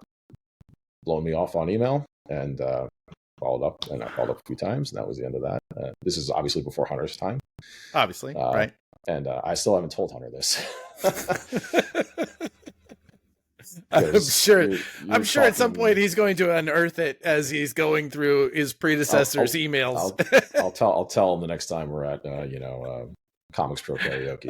blow me off on email, and followed up, and I followed up a few times, and that was the end of that. This is obviously before Hunter's time, obviously, right? And I still haven't told Hunter this. I'm sure at some point he's going to unearth it as he's going through his predecessors' emails. I'll tell him the next time we're at Comics Pro Karaoke.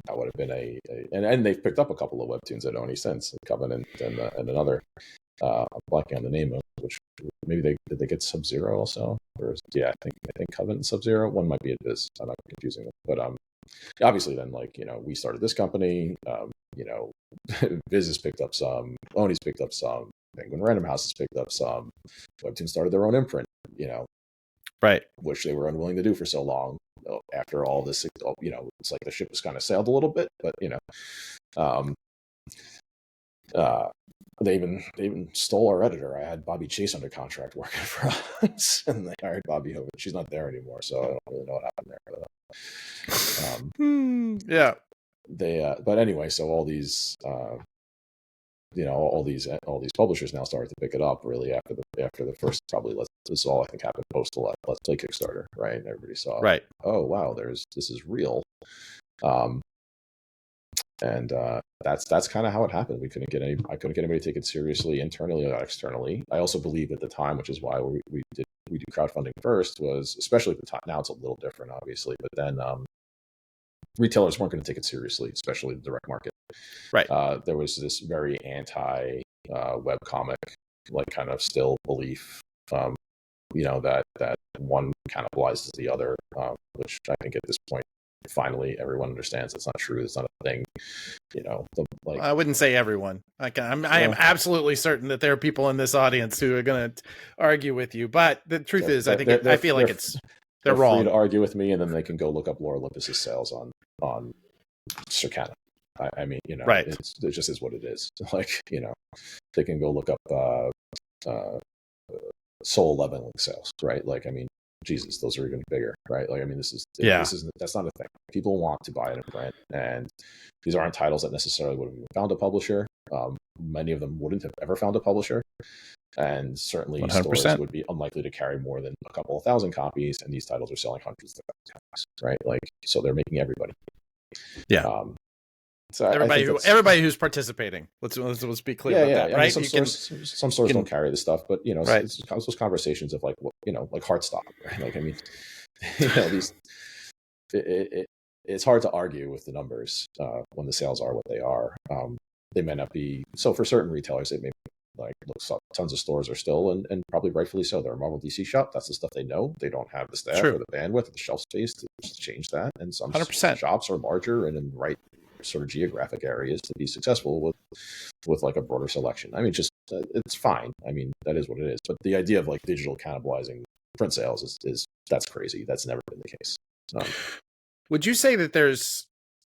That would have been and they've picked up a couple of webtoons at Oni since, Covenant and another. I'm blanking on the name of which, maybe did they get Sub-Zero also? Or I think Covenant and Sub-Zero. One might be at Viz. I'm not confusing them, but obviously then, like, we started this company. Viz has picked up some. Oni's picked up some. Penguin Random House has picked up some. Webtoon started their own imprint. Right, which they were unwilling to do for so long. After all this, it's like the ship has kind of sailed a little bit, but they even stole our editor. I had Bobby Chase under contract working for us, and they hired Bobby Hogan. She's not there anymore, so I don't really know what happened there. But anyway, so all these. All these publishers now started to pick it up really after the first, probably, this all I think happened post the Let's Play Kickstarter, right? And everybody saw, right? Oh wow, this is real, and that's kind of how it happened. I couldn't get anybody to take it seriously internally or externally. I also believe at the time, which is why we do crowdfunding first, was especially at the time. Now it's a little different, obviously, but then retailers weren't going to take it seriously, especially the direct market. Right. There was this very anti webcomic, like, kind of still belief, that one cannibalizes the other, which I think at this point, finally, everyone understands that's not true. It's not a thing. I wouldn't say everyone. I am absolutely certain that there are people in this audience who are going to argue with you. But the truth is, I feel like they're wrong. Free to argue with me, and then they can go look up Lore Olympus's sales on Circana. I mean, right. It just is what it is. Like, they can go look up Soul 11 sales, right? Like, I mean, Jesus, those are even bigger, right? Like, I mean, that's not a thing. People want to buy it in print, and these aren't titles that necessarily would have found a publisher. many of them wouldn't have ever found a publisher. And certainly 100%. stores would be unlikely to carry more than a couple of thousand copies, and these titles are selling hundreds of thousands of copies, right? Like, so they're making everybody. Yeah. So everybody who's participating. Let's be clear about that, right? I mean, some stores don't carry the stuff, but right. it's those conversations of like, like Heartstop, right? Like, I mean, it's hard to argue with the numbers when the sales are what they are. They may not be so for certain retailers. It may like looks up, tons of stores are still and probably rightfully so. They're a Marvel DC shop. That's the stuff they know. They don't have the staff or the bandwidth or the shelf space to change that. And some 100%. shops are larger and in the right sort of geographic areas to be successful with like a broader selection. I mean, just it's fine. I mean, that is what it is. But the idea of like digital cannibalizing print sales is that's crazy. That's never been the case. Would you say that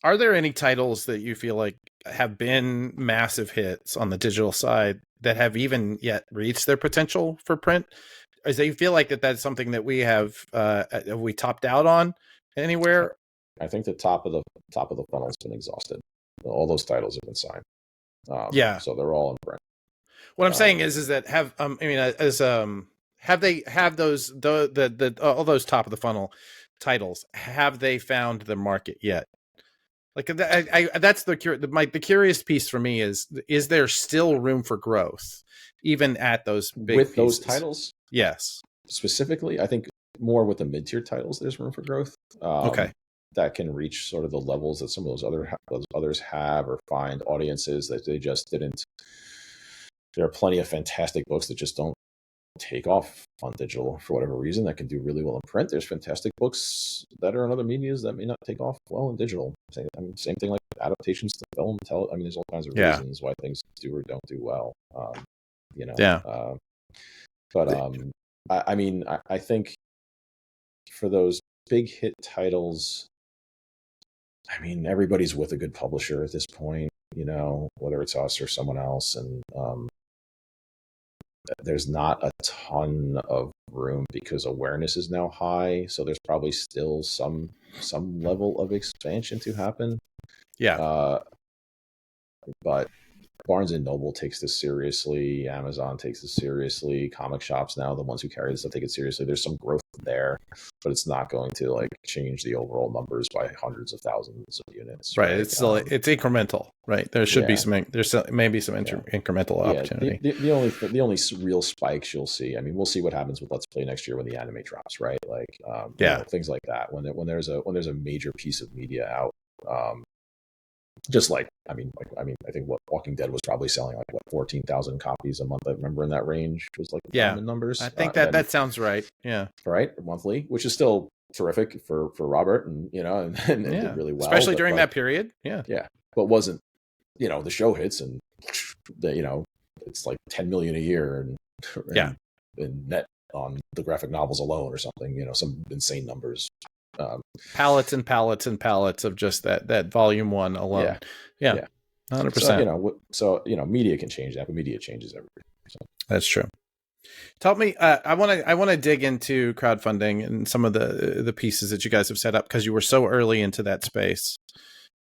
are there any titles that you feel like have been massive hits on the digital side that have even yet reached their potential for print? Or do you feel like that's something that we have we topped out on anywhere? I think the top of the funnel has been exhausted. All those titles have been signed. So they're all in print. What I'm saying is that have those all those top of the funnel titles, have they found the market yet? Like that's the curious piece for me is there still room for growth even at those big with pieces? Those titles? Yes, specifically, I think more with the mid-tier titles, there's room for growth. Okay, that can reach sort of the levels that some of those others have or find audiences that they just didn't. There are plenty of fantastic books that just don't take off on digital for whatever reason that can do really well in print. There's fantastic books that are in other medias that may not take off well in digital. Same thing like adaptations to film, I mean, there's all kinds of reasons why things do or don't do well. I mean, I think for those big hit titles, I mean, everybody's with a good publisher at this point, whether it's us or someone else. And there's not a ton of room because awareness is now high. So there's probably still some level of expansion to happen. Yeah. But Barnes and Noble takes this seriously. Amazon takes this seriously. Comic shops now, the ones who carry this stuff, take it seriously. There's some growth there, but it's not going to like change the overall numbers by hundreds of thousands of units. Right. It's still it's incremental, right? There should be there's maybe some incremental opportunity. The only real spikes you'll see. I mean, we'll see what happens with Let's Play next year when the anime drops, right? Like, things like that. When there's a major piece of media out. Just like, I think Walking Dead was probably selling like 14,000 copies a month. I remember in that range was like the numbers. I think that sounds right. Yeah. Right. Monthly, which is still terrific for Robert and did really well. Especially during that period. Yeah. Yeah. But wasn't, the show hits and it's like 10 million a year and net on the graphic novels alone or something, some insane numbers. Pallets and pallets and pallets of just that volume one alone. Yeah. 100%. So media can change that, but media changes everything. So. That's true. Tell me, I want to dig into crowdfunding and some of the pieces that you guys have set up because you were so early into that space.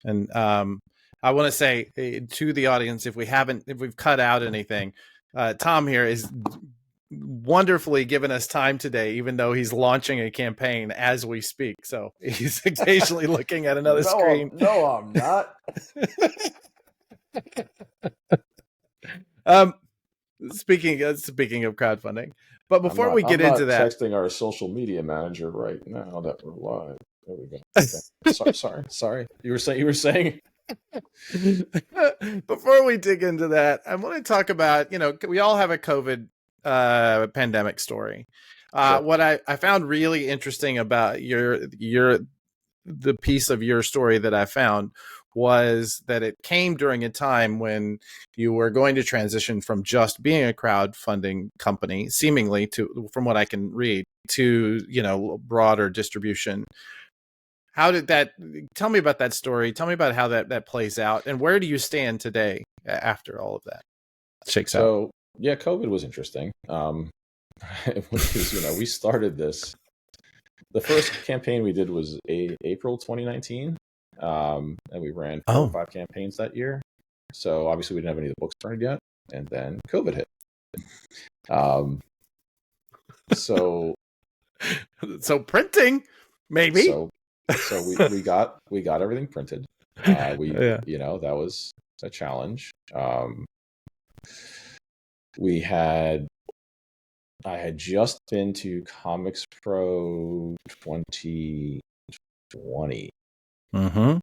And I want to say to the audience, if we've cut out anything, Tom here is wonderfully given us time today, even though he's launching a campaign as we speak. So he's occasionally looking at another screen. No, I'm not. Speaking of crowdfunding, but before we get into that, texting our social media manager right now that we're live. There we go. Okay. Sorry. You were saying. Before we dig into that, I want to talk about, we all have a COVID pandemic story. Sure. What I found really interesting about the piece of your story that I found was that it came during a time when you were going to transition from just being a crowdfunding company, seemingly from what I can read, to, broader distribution. How did tell me about that story. Tell me about how that plays out and where do you stand today after all of that shakes out? Yeah, COVID was interesting. Because, we started this. The first campaign we did was April 2019, and we ran 4 or 5 campaigns that year. So obviously we didn't have any of the books printed yet, and then COVID hit. Um, so printing, maybe. So we got everything printed. That was a challenge. I had just been to Comics Pro 2020. Mm-hmm.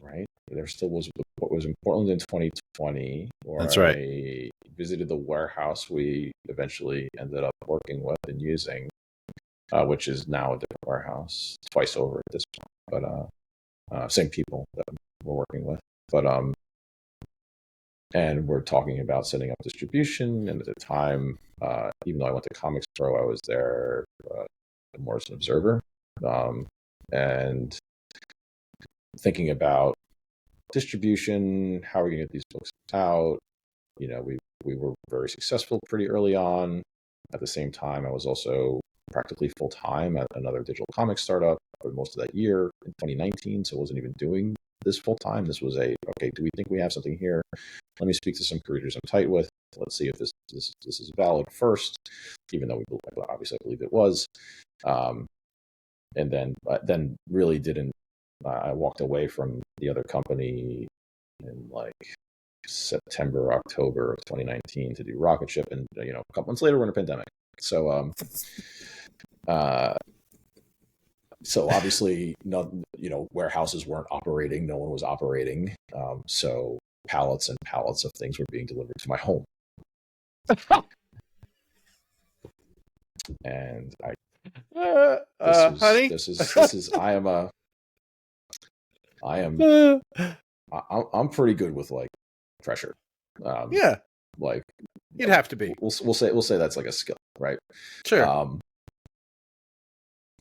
Right? There still was what was in Portland in 2020, where That's right. I visited the warehouse we eventually ended up working with and using, which is now a different warehouse, twice over at this point, but same people that we're working with. But and we're talking about setting up distribution. And at the time, even though I went to Comics Pro, I was there more as an observer, and thinking about distribution, how are we going to get these books out? We were very successful pretty early on. At the same time, I was also practically full-time at another digital comic startup for most of that year in 2019, so I wasn't even doing this full-time. This was okay, do we think we have something here? Let me speak to some creators I'm tight with. Let's see if this is valid first, even though obviously I believe it was. And then really didn't. I walked away from the other company in like September, October of 2019 to do Rocketship, and a couple months later we're in a pandemic. So so obviously warehouses weren't operating, no one was operating, so pallets and pallets of things were being delivered to my home. And honey, I'm pretty good with like pressure. Yeah, like you'd have to be. We'll say that's like a skill, right? Sure.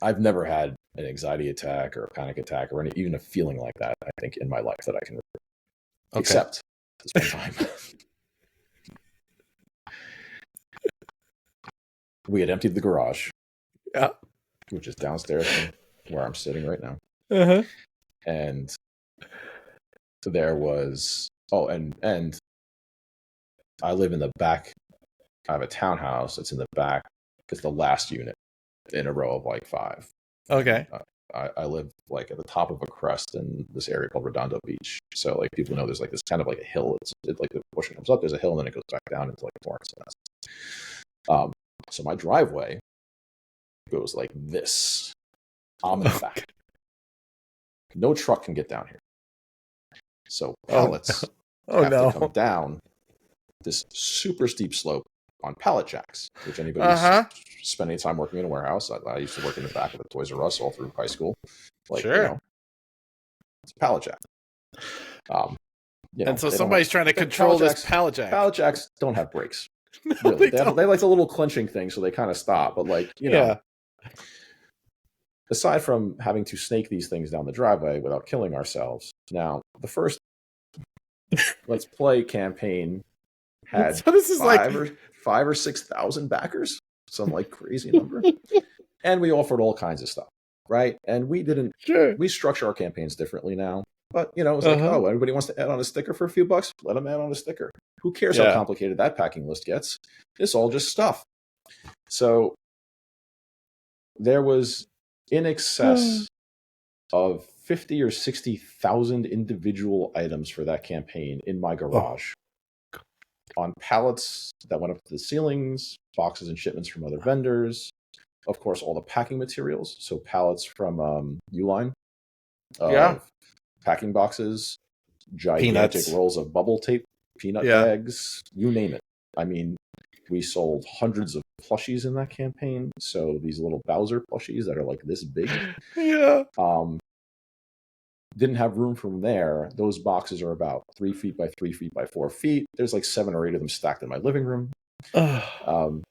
I've never had an anxiety attack or a panic attack or even a feeling like that, I think, in my life that I can remember. Okay. Except this one time. We had emptied the garage. Yeah. Which is downstairs from where I'm sitting right now. Uh-huh. And there was and I live in the back. I have a townhouse that's in the back. It's the last unit in a row of like 5. Okay. I live like at the top of a crest in this area called Redondo Beach. So like people know there's like this kind of like a hill. It's like the portion comes up, there's a hill, and then it goes back down into like Torrance. So my driveway goes like this. I'm in the back. No truck can get down here. So pallets have to come down this super steep slope on pallet jacks, which anybody who's spent any time working in a warehouse. I used to work in the back of the Toys R Us all through high school. Like, sure. It's a pallet jack. And so somebody's trying to control this pallet jack. Pallet jacks don't have brakes. No, really. They have like the little clenching thing, so they kind of stop. But like, aside from having to snake these things down the driveway without killing ourselves, now the first Let's Play campaign had so this is 5 or 6,000 backers, some like crazy number, and we offered all kinds of stuff, right? And we didn't. Sure. We structure our campaigns differently now, but it was like, everybody wants to add on a sticker for a few bucks, let them add on a sticker. Who cares how complicated that packing list gets? It's all just stuff. So there was in excess of 50 or 60,000 individual items for that campaign in my garage. On pallets that went up to the ceilings, boxes and shipments from other vendors, of course, all the packing materials. So pallets from Uline, packing boxes, gigantic rolls of bubble tape, peanut bags, you name it. I mean, we sold hundreds of plushies in that campaign. So these little Bowser plushies that are like this big. Yeah. Didn't have room from there. Those boxes are about 3 feet by 3 feet by 4 feet. There's like 7 or 8 of them stacked in my living room. And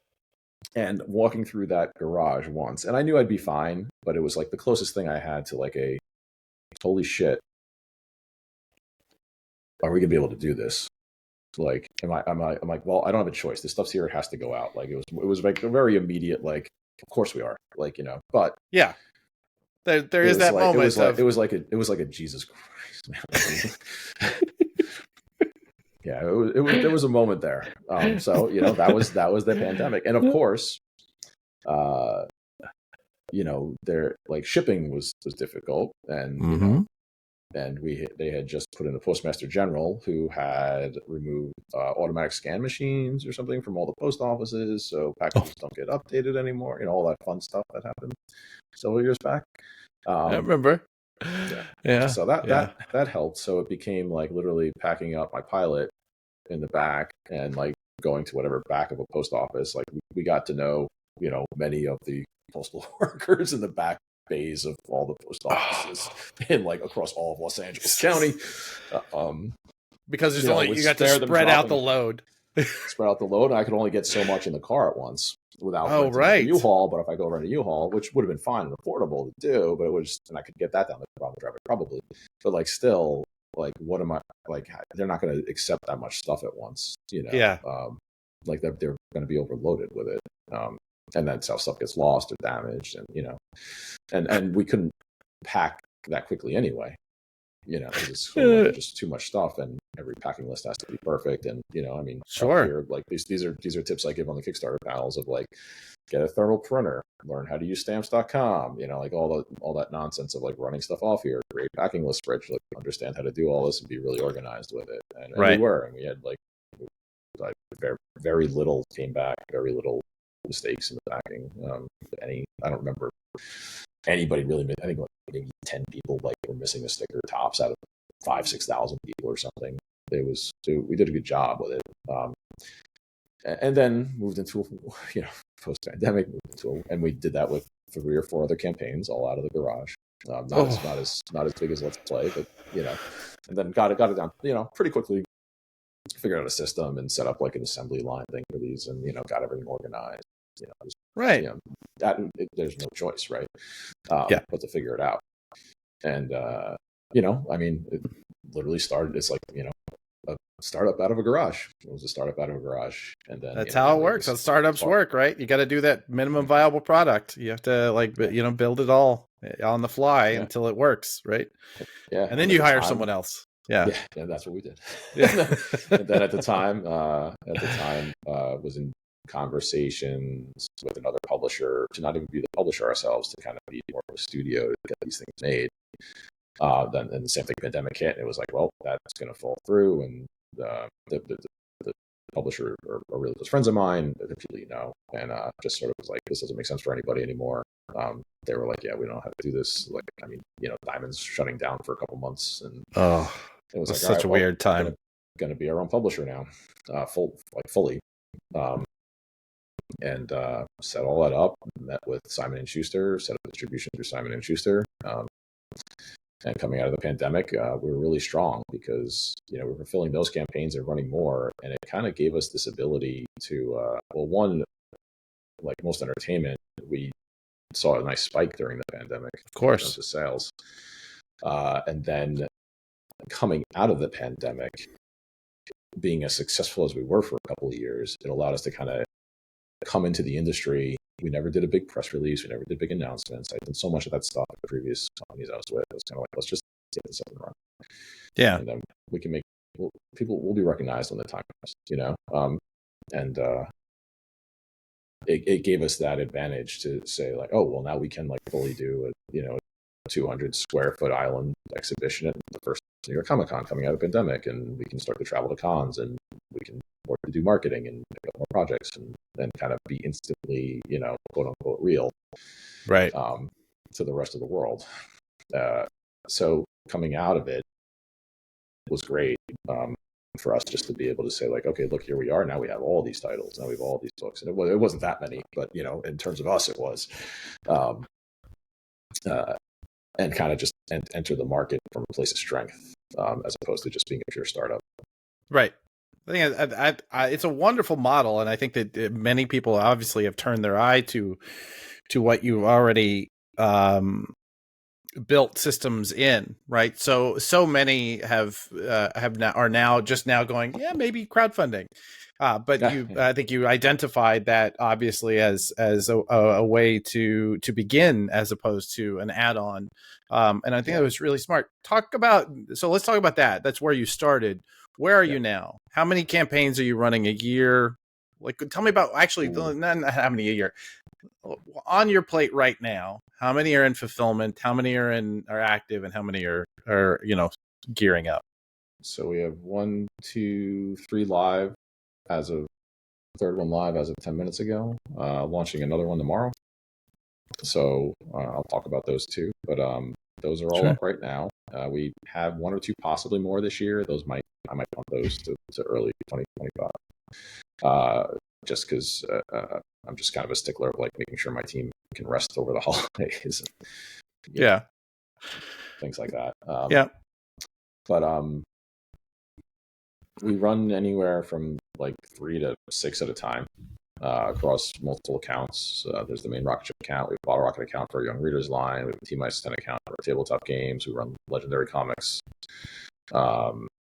walking through that garage once, and I knew I'd be fine, but it was like the closest thing I had to like a holy shit. Are we gonna be able to do this? Like, I'm like, well, I don't have a choice. This stuff's here. It has to go out. Like it was like a very immediate, like, of course we are. Like, but yeah. There is that moment. It was like a Jesus Christ, man. Yeah, there was a moment there. So that was the pandemic, and of course, uh, there like shipping was difficult, and Mm-hmm. they had just put in a postmaster general who had removed automatic scan machines or something from all the post offices, so packages don't get updated anymore. All that fun stuff that happened several years back. I remember. Yeah. Yeah. So that helped. So it became like literally packing up my pilot in the back and like going to whatever back of a post office. Like we got to know, many of the postal workers in the back bays of all the post offices in like across all of Los Angeles County. Because there's only you got to spread out the load. Spread out the load, and I could only get so much in the car at once without renting a U-Haul. But if I go rent a U-Haul, which would have been fine and affordable to do, but it was, and I could get that down the problem driver probably. But like still, like what am I like? They're not going to accept that much stuff at once, Yeah. Like they're going to be overloaded with it, and then stuff gets lost or damaged, and and we couldn't pack that quickly anyway. Because it's just too much stuff, and every packing list has to be perfect. And sure. Here, like these are tips I give on the Kickstarter panels of like, get a thermal printer, learn how to use stamps.com, like all that nonsense of like running stuff off here, create packing list spreadsheet, like understand how to do all this and be really organized with it. And we were, and we had like very, very little came back, very little mistakes in the packing. I don't remember anybody really. I think like maybe 10 people like were missing a sticker tops out of 5,000-6,000 people or something. We did a good job with it, and then moved into post pandemic, and we did that with 3 or 4 other campaigns all out of the garage. Not as big as Let's Play, but and then got it down pretty quickly. Figured out a system and set up like an assembly line thing for these, and got everything organized. Right. There's no choice, right? But to figure it out. And it literally started. It's like a startup out of a garage. It was a startup out of a garage, and then that's how it works. How startups work, right? You got to do that minimum viable product. You have to build it all on the fly until it works, right? Yeah, and then you hire someone else. Yeah, and that's what we did. Yeah. And then at the time, was in conversations with another publisher to not even be the publisher ourselves, to kind of be more of a studio to get these things made. Then and the same thing, pandemic hit, and it was like, well, that's going to fall through. And the publisher are really close friends of mine, the people and just sort of was like, this doesn't make sense for anybody anymore. They were like, yeah, we don't know how to do this. Like, Diamond's shutting down for a couple months, and it was like, such a weird time. Going to be our own publisher now, fully. And set all that up. Met with Simon & Schuster, set up distribution through Simon & Schuster. And coming out of the pandemic, we were really strong because we were fulfilling those campaigns and running more, and it kind of gave us this ability to one, like most entertainment, we saw a nice spike during the pandemic, of course, to sales, and then coming out of the pandemic, being as successful as we were for a couple of years, it allowed us to kind of come into the industry. We never did a big press release. We never did big announcements. I did so much of that stuff at the previous companies I was with. It was kind of like, let's just get this up and run. Yeah. And then we can people will be recognized when the time comes, and it gave us that advantage to say like, oh, well, now we can like fully do a 200 square foot island exhibition at the first New York Comic Con coming out of the pandemic, and we can start to travel to cons, and we can work to do marketing and pick up more projects, and then kind of be instantly, quote unquote, real, right, to the rest of the world. So coming out of it was great for us, just to be able to say like, okay, look, here we are. Now we have all these titles. Now we have all these books, and it wasn't that many, but in terms of us, it was. And kind of just enter the market from a place of strength, as opposed to just being a pure startup. Right. I think it's a wonderful model, and I think that many people obviously have turned their eye to what you already built systems in, right? So many are now going, yeah, maybe crowdfunding. But I think you identified that obviously as a way to begin, as opposed to an add-on. And I think that was really smart. Let's talk about that. That's where you started. Where are you now? How many campaigns are you running a year? Like, tell me about not how many a year on your plate right now. How many are in fulfillment? How many are active, and how many are gearing up? So we have 1, 2, 3 live as of third one live as of 10 minutes ago. Launching another one tomorrow. So I'll talk about those too. But those are all up right now. We have 1 or 2, possibly more this year. I might want those to early 2025. Just because I'm just kind of a stickler of like making sure my team can rest over the holidays. And, things like that. But we run anywhere from like 3 to 6 at a time across multiple accounts. There's the main Rocketship account. We have a Bottle Rocket account for our Young Readers line. We have a T-10 account for our tabletop games. We run Legendary Comics.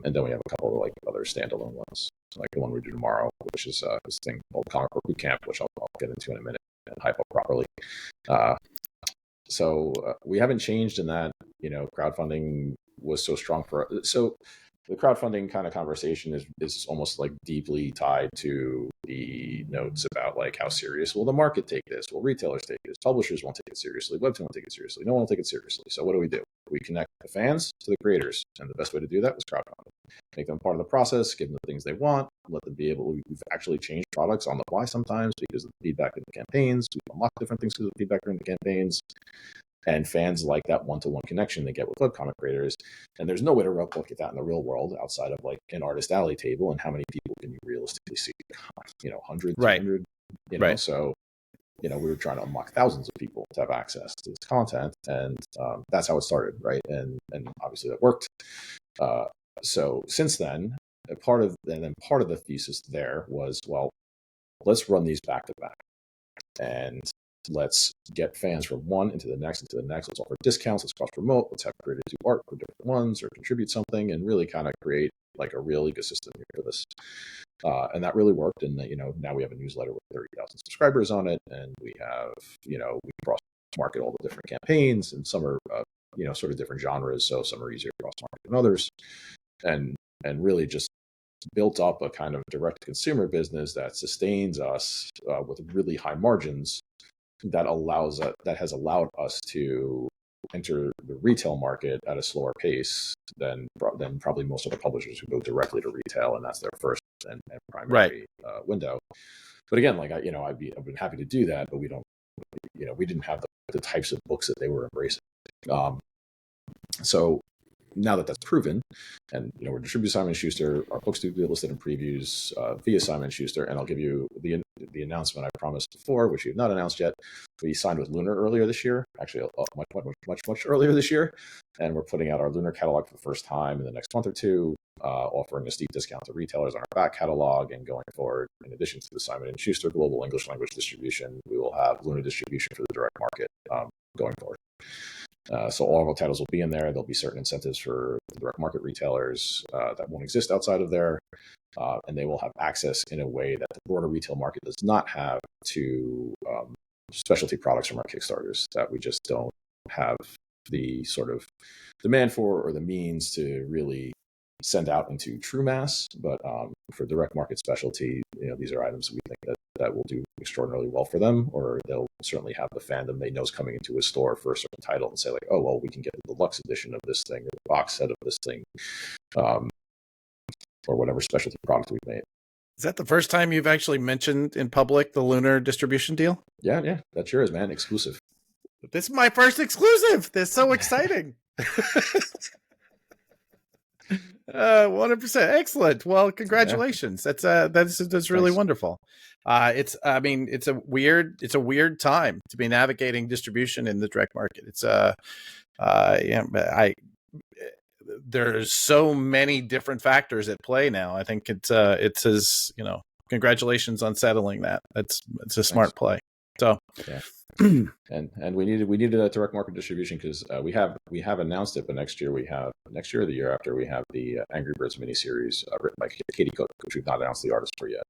And then we have a couple of like other standalone ones, like the one we do tomorrow, which is this thing called Comic Book Boot Camp, which I'll get into in a minute and hype up properly. So we haven't changed in that. Crowdfunding was so strong so the crowdfunding kind of conversation is almost like deeply tied to the notes about like how serious will the market take this? Will retailers take this? Publishers won't take it seriously. Webtoon won't take it seriously. No one will take it seriously. So what do? We connect the fans to the creators, and the best way to do that was crowdfunding. Make them part of the process, give them the things they want, let them be able. We've actually changed products on the fly sometimes because of the feedback in the campaigns. We've unlocked different things because of the feedback during the campaigns. And fans like that one-to-one connection they get with webcomic creators. And there's no way to replicate that in the real world outside of like an artist alley table. And how many people can you realistically see? 100, 200, Right. So, we were trying to unlock thousands of people to have access to this content. And that's how it started, right? And obviously that worked. So since then, part of the thesis there was, well, let's run these back to back. And let's get fans from one into the next. Let's offer discounts. Let's cross promote. Let's have creators do art for different ones or contribute something, and really kind of create like a real ecosystem here for this. And that really worked. And now we have a newsletter with 30,000 subscribers on it, and we have we cross market all the different campaigns, and some are sort of different genres. So some are easier to cross market than others, and really just built up a kind of direct consumer business that sustains us with really high margins. That has allowed us to enter the retail market at a slower pace than probably most other publishers who go directly to retail, and that's their first and primary window. But again, like I've been happy to do that, but we don't, we didn't have the types of books that they were embracing. So now that that's proven, and we're distributed Simon & Schuster, our books do get listed in previews via Simon & Schuster, and I'll give you the announcement I promised before, which we have not announced yet. We signed with Lunar earlier this year, actually much earlier this year, and we're putting out our Lunar catalog for the first time in the next month or two, offering a steep discount to retailers on our back catalog. And going forward, in addition to the Simon & Schuster global English language distribution, we will have Lunar distribution for the direct market going forward. So all of our titles will be in there. There'll be certain incentives for the direct market retailers that won't exist outside of there. And they will have access in a way that the broader retail market does not have to specialty products from our Kickstarters that we just don't have the sort of demand for or the means to really send out into true mass. But for direct market specialty, these are items we think that will do extraordinarily well for them, or they'll certainly have the fandom they know is coming into a store for a certain title and say like, oh, well, we can get the deluxe edition of this thing or the box set of this thing, or whatever specialty product we've made. Is that the first time you've actually mentioned in public the Lunar distribution deal? Yeah, that's yours, man. Exclusive. This is my first exclusive. That's so exciting. 100%. Excellent. Well, congratulations. Yeah. That's really wonderful. It's a weird time to be navigating distribution in the direct market. There's so many different factors at play now. I think congratulations on settling that. It's a smart play. So yeah. and we needed a direct market distribution because we have announced it, but next year or the year after, we have the Angry Birds miniseries written by Katie Cook, which we've not announced the artist for yet,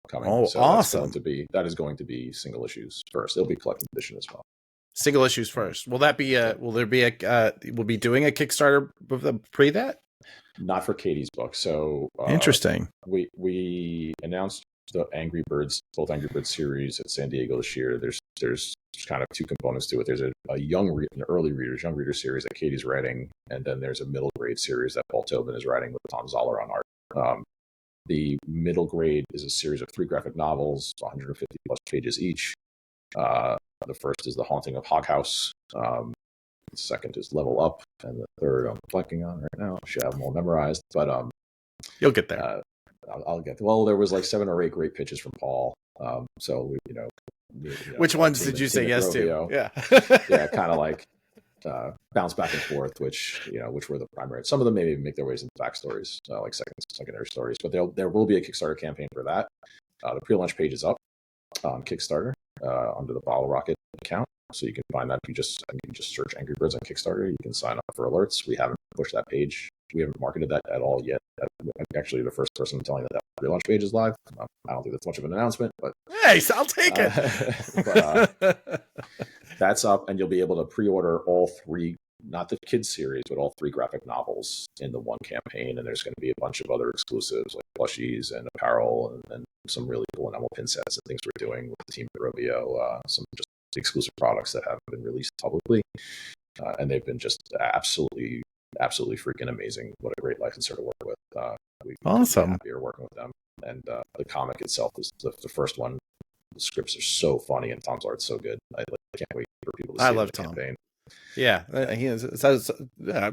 coming. Oh, so awesome! That is going to be single issues first. It'll be collected edition as well. Single issues first. Will that be we'll be doing a Kickstarter pre that? Not for Katie's book. So Interesting. we announced the both Angry Birds series at San Diego this year. There's kind of two components to it. There's an early readers, young reader series that Katie's writing, and then there's a middle grade series that Paul Tobin is writing with Tom Zoller on art. The middle grade is a series of 3 graphic novels, 150 plus pages each. The first is The Haunting of Hog House. The second is Level Up, and the third I'm blanking on right now. I should have them all memorized, but You'll get there. I'll get. Well, there was like 7 or 8 great pitches from Paul. So which ones did you say yes to? Yeah, yeah, kind of like bounce back and forth, which were the primary. Some of them maybe make their ways into backstories, like secondary stories. But there will be a Kickstarter campaign for that. The pre-launch page is up on Kickstarter under the Bottle Rocket account, so you can find that. You can just search Angry Birds on Kickstarter. You can sign up for alerts. We haven't pushed that page. We haven't marketed that at all yet. I'm actually the first person telling that pre-launch page is live. I don't think that's much of an announcement, but hey, I'll take it. But, that's up, and you'll be able to pre-order all 3, not the kids series, but all 3 graphic novels in the one campaign. And there's going to be a bunch of other exclusives like plushies and apparel, and some really cool enamel pin sets and things we're doing with the team at Rovio. Some just exclusive products that haven't been released publicly, and they've been just absolutely freaking amazing. What a great licensor to work with. We awesome. Happy you're working with them, and the comic itself is the first one. The scripts are so funny, and Tom's art's so good. I can't wait for people to see. I love Tom. Campaign. Yeah, he has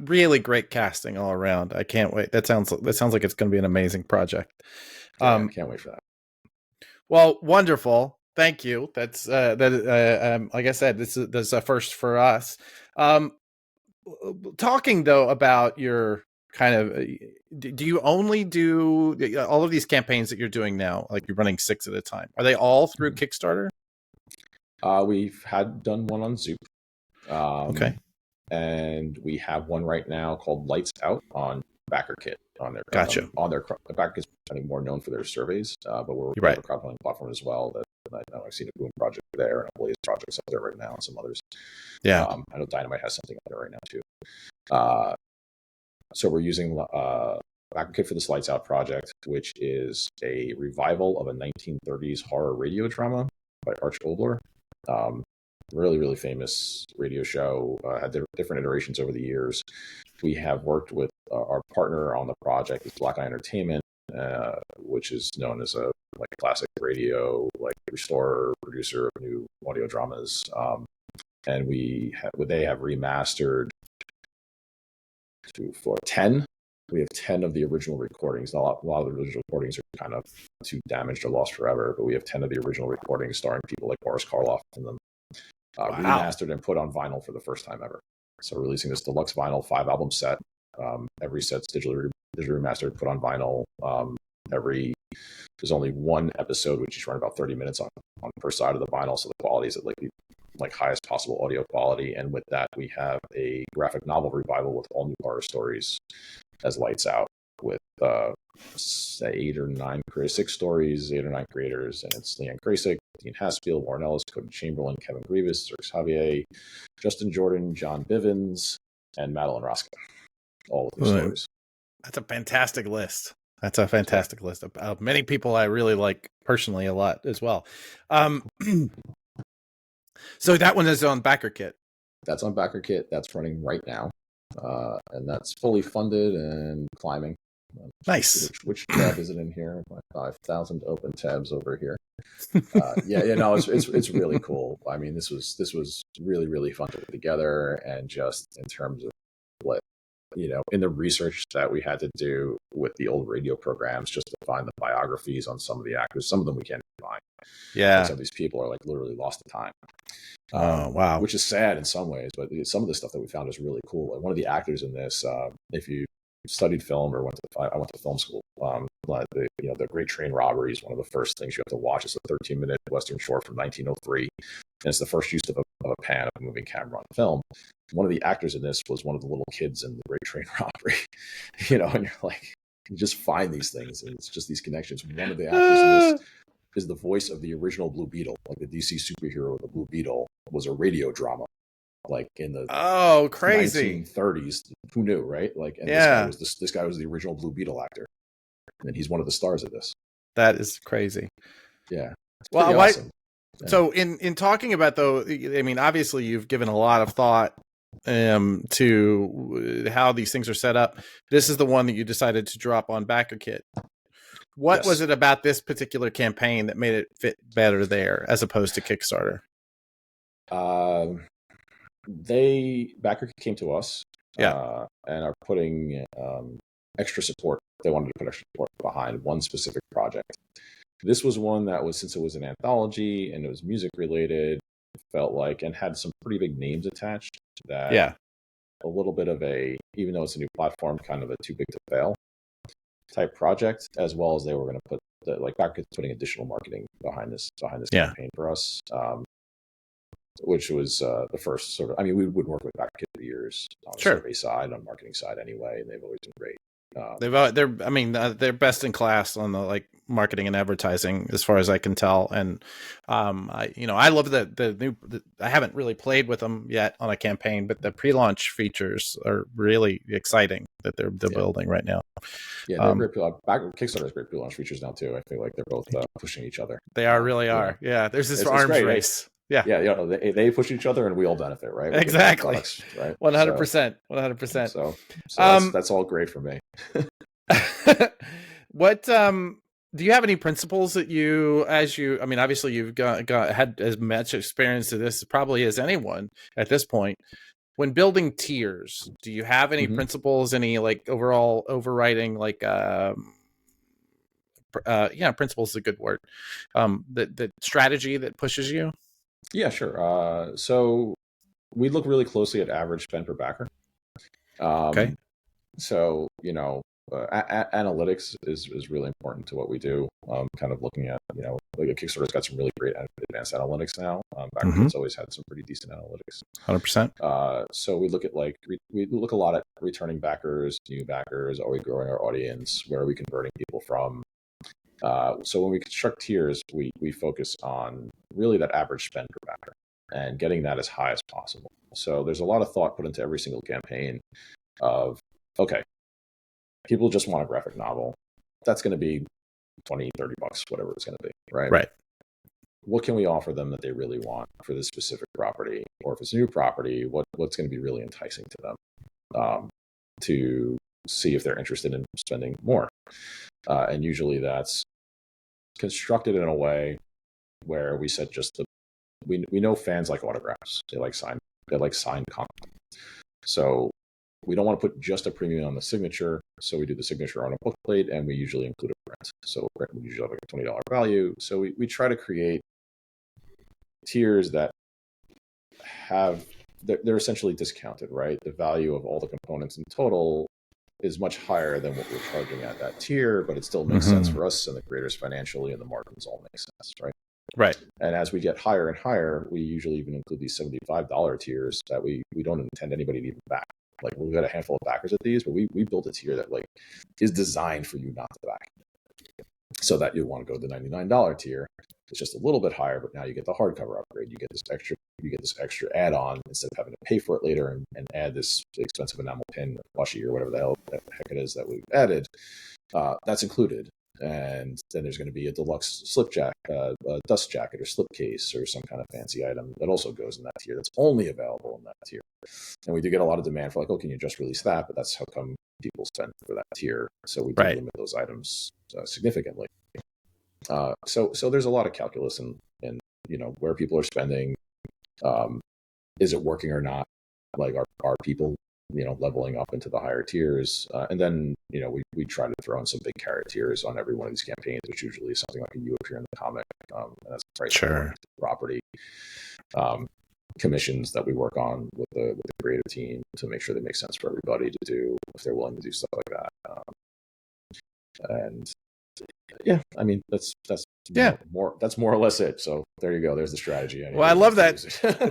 really great casting all around. I can't wait. That sounds like it's going to be an amazing project. Yeah, can't wait for that. Well, wonderful. Thank you. That's like I said, this is a first for us. Talking though about your kind of, do you only do all of these campaigns that you're doing now? Like you're running 6 at a time. Are they all through Kickstarter? We've done one on Zoop. Okay. And we have one right now called Lights Out on BackerKit on their gotcha. On their BackerKit's becoming more known for their surveys, but we're right. a crowdfunding platform as well. That I know I've seen a Boom project there and a Blaze projects up there right now, and some others. Yeah, I know Dynamite has something up there right now too. So we're using BackerKit for this Lights Out project, which is a revival of a 1930s horror radio drama by Arch Obler. Really, really famous radio show, had different iterations over the years. We have worked with our partner on the project is Black Eye Entertainment, which is known as a classic radio, restorer, producer of new audio dramas. And they have remastered 10. We have 10 of the original recordings. A lot of the original recordings are kind of too damaged or lost forever, but we have 10 of the original recordings starring people like Boris Karloff in them. Remastered and put on vinyl for the first time ever. So we're releasing this deluxe vinyl 5-album set. Every set's digitally remastered, put on vinyl. There's only one episode which is run about 30 minutes on per side of the vinyl, so the quality is at like highest possible audio quality. And with that, we have a graphic novel revival with all new horror stories as Lights Out, with 6 or 9 creators, and it's Leanne Krasik, Dean Haspiel, Warren Ellis, Cody Chamberlain, Kevin Grievous, Zerx Javier, Justin Jordan, John Bivens, and Madeline Rosca. All of these stories. That's a fantastic list. That's a fantastic list of many people I really like personally a lot as well. So that one is on BackerKit. That's on BackerKit. That's running right now. And that's fully funded and climbing. Nice. Which tab is it in here? My 5,000 open tabs over here. It's really cool. I mean, this was really, really fun to put together, and just in terms of in the research that we had to do with the old radio programs, just to find the biographies on some of the actors. Some of them we can't find. Yeah. Some of these people are literally lost to time. Wow. Which is sad in some ways, but some of the stuff that we found is really cool. Like one of the actors in this, if you studied film or I went to film school, the Great Train Robbery is one of the first things you have to watch. It's a 13-minute Western short from 1903, and it's the first use of a pan of a moving camera on film. One of the actors in this was one of the little kids in the Great Train Robbery, and you're like, you just find these things, and it's just these connections. One of the actors in this is the voice of the original Blue Beetle, like the DC superhero. The Blue Beetle was a radio drama like in the Oh, crazy. 1930s. Who knew, right? Like, and Yeah, this guy was the original Blue Beetle actor, and he's one of the stars of this. that is crazy. Yeah, it's pretty Well, why? awesome. Yeah. So in talking about, though, I mean, obviously you've given a lot of thought to how these things are set up. This is the one that you decided to drop on BackerKit. What was Yes. it about this particular campaign that made it fit better there as opposed to Kickstarter? Backer came to us, Yeah. and are putting extra support. They wanted to put extra support behind one specific project. This was one that was, since it was an anthology and it was music related, felt like, and had some pretty big names attached, that Yeah. a little bit of a, even though it's a new platform, kind of a too big to fail type project, as well as they were going to put like Backer putting additional marketing behind this Yeah. campaign for us. Which was the first sort of, I mean, we would work with BackerKit for years on the Sure. survey side, on marketing side anyway, and they've always been great. They're best in class on the like marketing and advertising, as far as I can tell. And I love I haven't really played with them yet on a campaign, but the pre-launch features are really exciting that they're building right now. Yeah, they're great. Kickstarter has great pre-launch features now too. I feel like they're both pushing each other. They really are. Yeah, there's this arms great, race. Right? Yeah, yeah, they push each other and we all benefit, right? Exactly. Products, right. 100%. 100%. So that's all great for me. What do you have any principles that I mean, obviously you've had as much experience to this probably as anyone at this point. When building tiers, do you have any principles, any like overall overriding, like principles is a good word, the strategy that pushes you? Yeah, sure. So we look really closely at average spend per backer. Okay. So, analytics is really important to what we do. Kind of looking at, like a Kickstarter's got some really great advanced analytics now. BackerKit's always had some pretty decent analytics. 100%. So we look at we look a lot at returning backers, new backers. Are we growing our audience? Where are we converting people from? So when we construct tiers, we focus on really that average spend per backer and getting that as high as possible. So there's a lot of thought put into every single campaign of, okay, people just want a graphic novel. That's going to be $20, $30, whatever it's going to be, right? Right. What can we offer them that they really want for this specific property? Or if it's a new property, what's going to be really enticing to them to see if they're interested in spending more? And usually that's constructed in a way where we said we know fans like autographs. They like signed content. So we don't want to put just a premium on the signature. So we do the signature on a bookplate, and we usually include a print. So print would usually have like a $20 value. So we try to create tiers that they're essentially discounted, right? The value of all the components in total is much higher than what we're charging at that tier, but it still makes sense for us and the creators financially, and the margins all make sense, right? Right. And as we get higher and higher, we usually even include these $75 tiers that we don't intend anybody to even back. Like, we've got a handful of backers at these, but we built a tier that like is designed for you not to back, so that you want to go to the $99 tier. It's just a little bit higher, but now you get the hardcover upgrade. You get this extra add-on instead of having to pay for it later and add this expensive enamel pin, washi, or whatever the heck it is that we've added. That's included. And then there's going to be a deluxe a dust jacket or slipcase or some kind of fancy item that also goes in that tier. That's only available in that tier. And we do get a lot of demand for like, oh, can you just release that? But that's how come people spend for that tier. So we do limit those items significantly. So there's a lot of calculus in where people are spending. Is it working or not? Like, are people leveling up into the higher tiers? And then we try to throw in some big carrot tiers on every one of these campaigns, which usually is something like a you appear in the comic, and that's price property. Commissions that we work on with the creative team to make sure they make sense for everybody to do if they're willing to do stuff like that. And yeah, I mean that's more or less it. So there you go. There's the strategy. Well, I love that.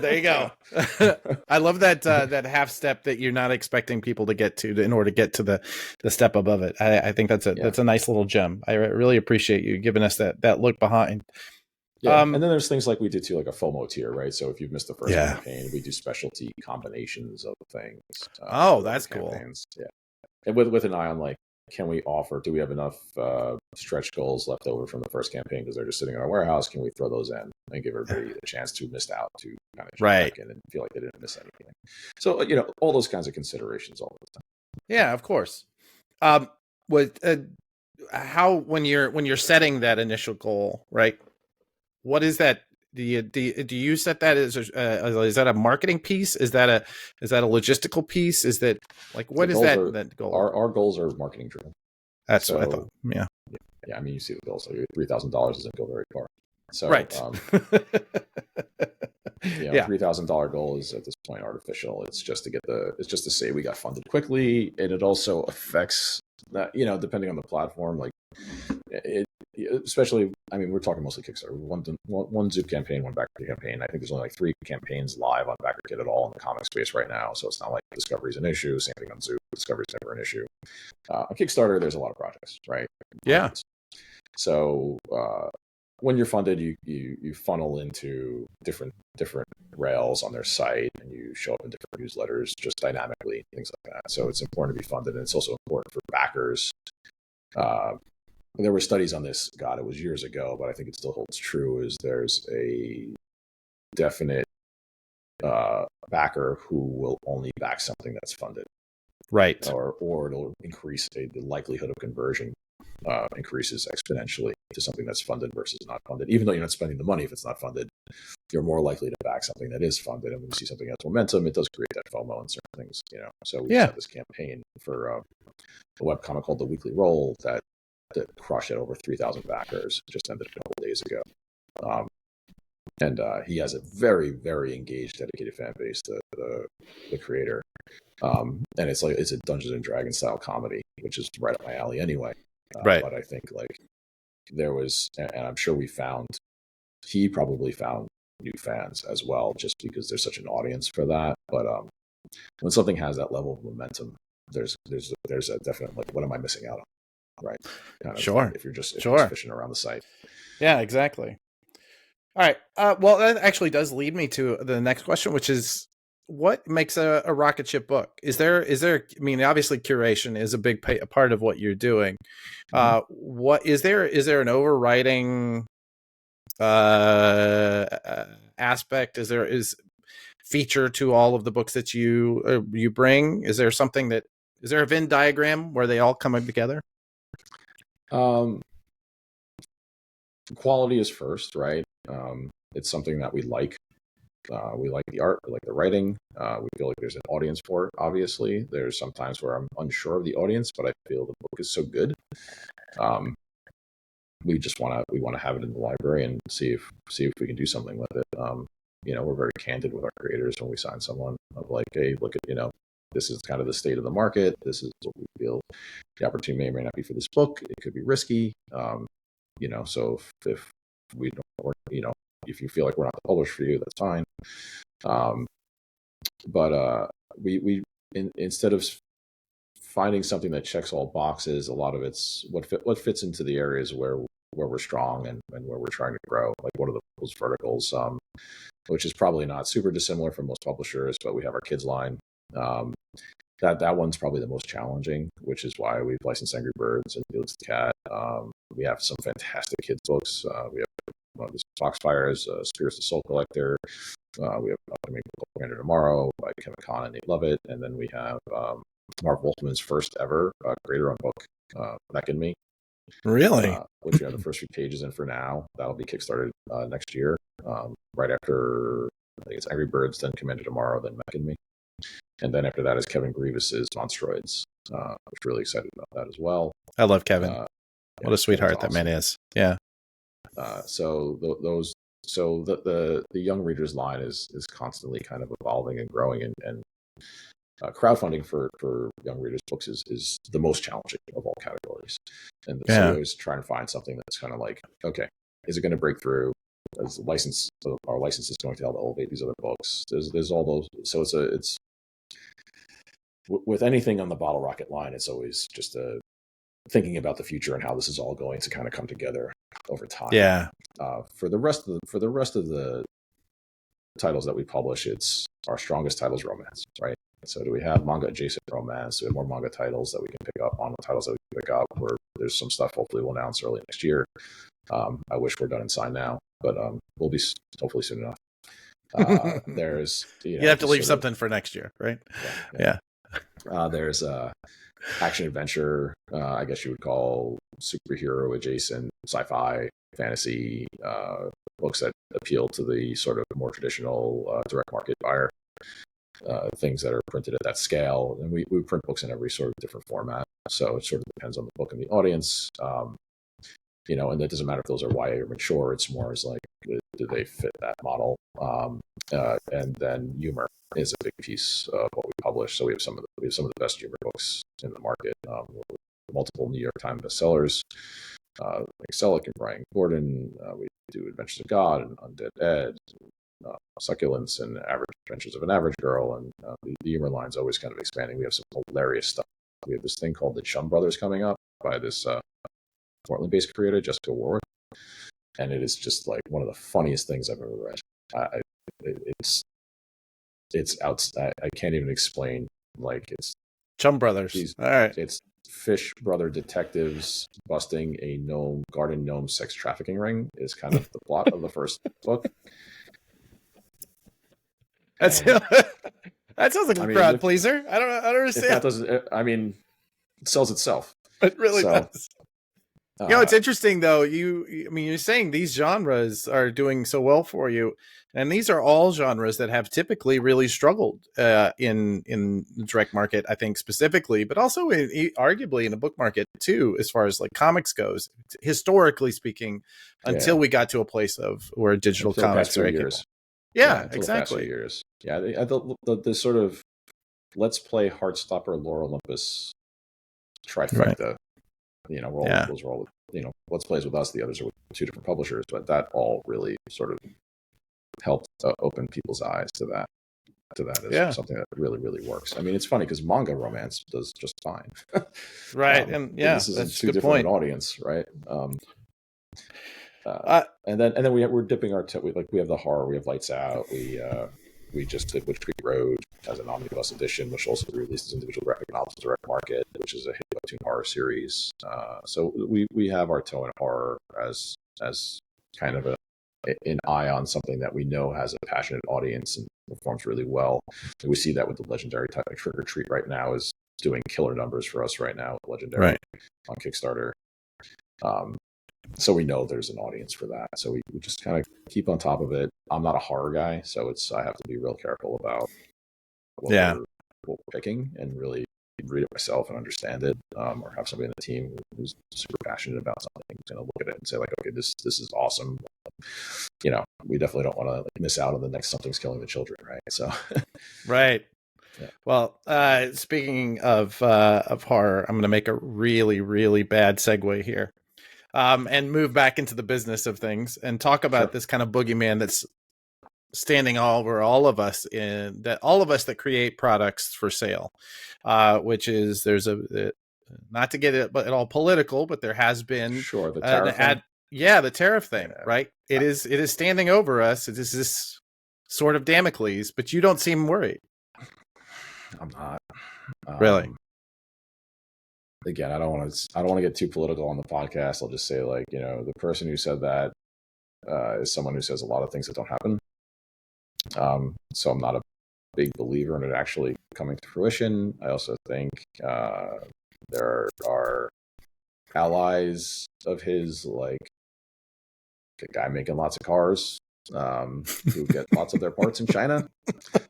There you go. I love that that half step that you're not expecting people to get to in order to get to the step above it. I think that's a nice little gem. I really appreciate you giving us that look behind. Yeah, and then there's things like we did too, like a FOMO tier, right? So if you've missed the first Yeah. campaign, we do specialty combinations of things. Oh, that's cool. Campaigns. Yeah, and with an eye on like, can we offer? Do we have enough stretch goals left over from the first campaign because they're just sitting in our warehouse? Can we throw those in and give everybody a chance to missed out to kind of jump back in and feel like they didn't miss anything? So all those kinds of considerations all the time. Yeah, of course. How when you're setting that initial goal, right? What is that? Do you set that as is that a marketing piece? Is that a logistical piece? Is that like what is that goal? Our goals are marketing driven. That's what I thought. Yeah. Yeah. I mean, you see the goals. So $3,000 doesn't go very far. So right. $3,000 goal is at this point artificial. It's just to say we got funded quickly, and it also affects that, depending on the platform, like especially, I mean, we're talking mostly Kickstarter. One Zoop campaign, one backer campaign. I think there's only like 3 campaigns live on BackerKit at all in the comic space right now. So it's not like discovery is an issue. Same thing on Zoop. Discovery is never an issue. On Kickstarter, there's a lot of projects, right? Yeah. So when you're funded, you funnel into different rails on their site, and you show up in different newsletters just dynamically, things like that. So it's important to be funded, and it's also important for backers. There were studies on this. God, it was years ago, but I think it still holds true. Is there's a definite backer who will only back something that's funded, right? Or it'll increase the likelihood of conversion increases exponentially to something that's funded versus not funded. Even though you're not spending the money, if it's not funded, you're more likely to back something that is funded. And when you see something has momentum, it does create that FOMO and certain things. So we had this campaign for a webcomic called The Weekly Roll that crushed at over 3,000 backers. It just ended a couple of days ago. And he has a very, very engaged, dedicated fan base, the creator. And it's a Dungeons and Dragons style comedy, which is right up my alley anyway. Right. But I think like there was, and I'm sure he probably found new fans as well, just because there's such an audience for that. But when something has that level of momentum, there's a definite like, what am I missing out on? Right. Sure. If you're just fishing around the site. Yeah, exactly. All right. Well, that actually does lead me to the next question, which is, what makes a Rocketship book? Is there? I mean, obviously, curation is a big part of what you're doing. What is there? Is there an overriding aspect? Is feature to all of the books that you bring? Is there something that? Is there a Venn diagram where they all come together? Quality is first, right? It's something that we like. We like the art, we like the writing. We feel like there's an audience for it. Obviously, there's some times where I'm unsure of the audience, but I feel the book is so good. We just want to have it in the library and see if we can do something with it. We're very candid with our creators when we sign someone of like, hey, look at, this is kind of the state of the market. This is what we feel the opportunity may or may not be for this book. It could be risky. So if we don't, if you feel like we're not the publisher for you, that's fine. But we instead of finding something that checks all boxes, a lot of it's what fits into the areas where we're strong and where we're trying to grow. Like what are those verticals, which is probably not super dissimilar from most publishers, but we have our kids line. That one's probably the most challenging, which is why we've licensed Angry Birds and Felix the Cat. We have some fantastic kids books. We have Foxfire's Spirits the Soul Collector. We have Upcoming Book Tomorrow by Kevin Kahn and Nate Lovett. And then we have Mark Wolfman's first ever creator-owned book, Mech and Me. Really? Which we have the first few pages in for now. That'll be kickstarted next year, right after, I think it's Angry Birds, then Commander Tomorrow, then Mech and Me. And then after that is Kevin Grievous's Monstroids. I'm really excited about that as well. I love Kevin. What a sweetheart awesome. That man is. Yeah. So the young readers line is constantly kind of evolving and growing, and crowdfunding for young readers books is the most challenging of all categories. And so we always try and find something that's kind of like, okay, is it going to break through? Is our license is going to help elevate these other books? There's all those. So it's with anything on the Bottle Rocket line, it's always just thinking about the future and how this is all going to kind of come together. over time. Yeah. For the rest of the titles that we publish, it's our strongest titles romance, right? So do we have manga adjacent romance? Do we have more manga titles that we can pick up on? The titles that we can pick up, where there's some stuff hopefully we'll announce early next year. I wish we're done and signed now, but we'll be hopefully soon enough. There's you have to leave something for next year, right? Yeah. There's action adventure, I guess you would call superhero adjacent sci-fi fantasy books that appeal to the sort of more traditional direct market buyer. Things that are printed at that scale, and we print books in every sort of different format. So it sort of depends on the book and the audience, and it doesn't matter if those are YA or mature. It's more as like, do they fit that model? And then humor is a big piece of what we publish. So we have some of the best humor books in the market. Multiple New York Times bestsellers, like Selick and Brian Gordon. We do Adventures of God and Undead Ed. Succulents and Average Adventures of an Average Girl, and the humor line's always kind of expanding. We have some hilarious stuff. We have this thing called the Chum Brothers coming up by this Portland-based creator, Jessica Warwick, and it is just like one of the funniest things I've ever read. It's out. I can't even explain. Like, it's Chum Brothers. All right. It's Fish brother detectives busting a garden gnome sex trafficking ring is kind of the plot of the first book. That sounds like a crowd pleaser. I don't understand. That doesn't. It sells itself. It really does. It's interesting though. You're saying these genres are doing so well for you, and these are all genres that have typically really struggled in the direct market. I think specifically, but also arguably in the book market too, as far as like comics goes, historically speaking, until we got to a place where digital comics are years. Yeah, exactly. Years. Yeah, the sort of let's play Heartstopper, Lore Olympus trifecta. Right. Those are all let's plays with us. The others are with two different publishers, but that all really sort of helped open people's eyes to that. As something that really, really works. I mean, it's funny because manga romance does just fine. Right, this is a two different audience, right? And then we're dipping our toe. We have the horror. We have Lights Out. We just did Witch Creek Road as an omnibus edition, which also released as individual graphic novels to direct market, which is a hit Webtoon horror series. So we have our toe in horror as kind of an eye on something that we know has a passionate audience and performs really well. We see that with the legendary type, like Trick or Treat right now is doing killer numbers for us right now with Legendary on Kickstarter. So we know there's an audience for that. So we just kind of keep on top of it. I'm not a horror guy, so I have to be real careful about what we're picking and really read it myself and understand it, or have somebody in the team who's super passionate about something who's going to look at it and say like, okay, this is awesome. We definitely don't want to miss out on the next Something's Killing the Children, right? So, right. Yeah. Well, speaking of horror, I'm going to make a really, really bad segue here. And move back into the business of things and talk about this kind of boogeyman that's standing over all of us that create products for sale, which is there's not to get it at all political, but there has been the tariff thing. The tariff thing, right? It is standing over us. It is this sort of Damocles, but you don't seem worried. I'm not really. Again, I don't want to get too political on the podcast. I'll just say, like, the person who said that is someone who says a lot of things that don't happen. So I'm not a big believer in it actually coming to fruition. I also think there are allies of his, like a guy making lots of cars who get lots of their parts in China.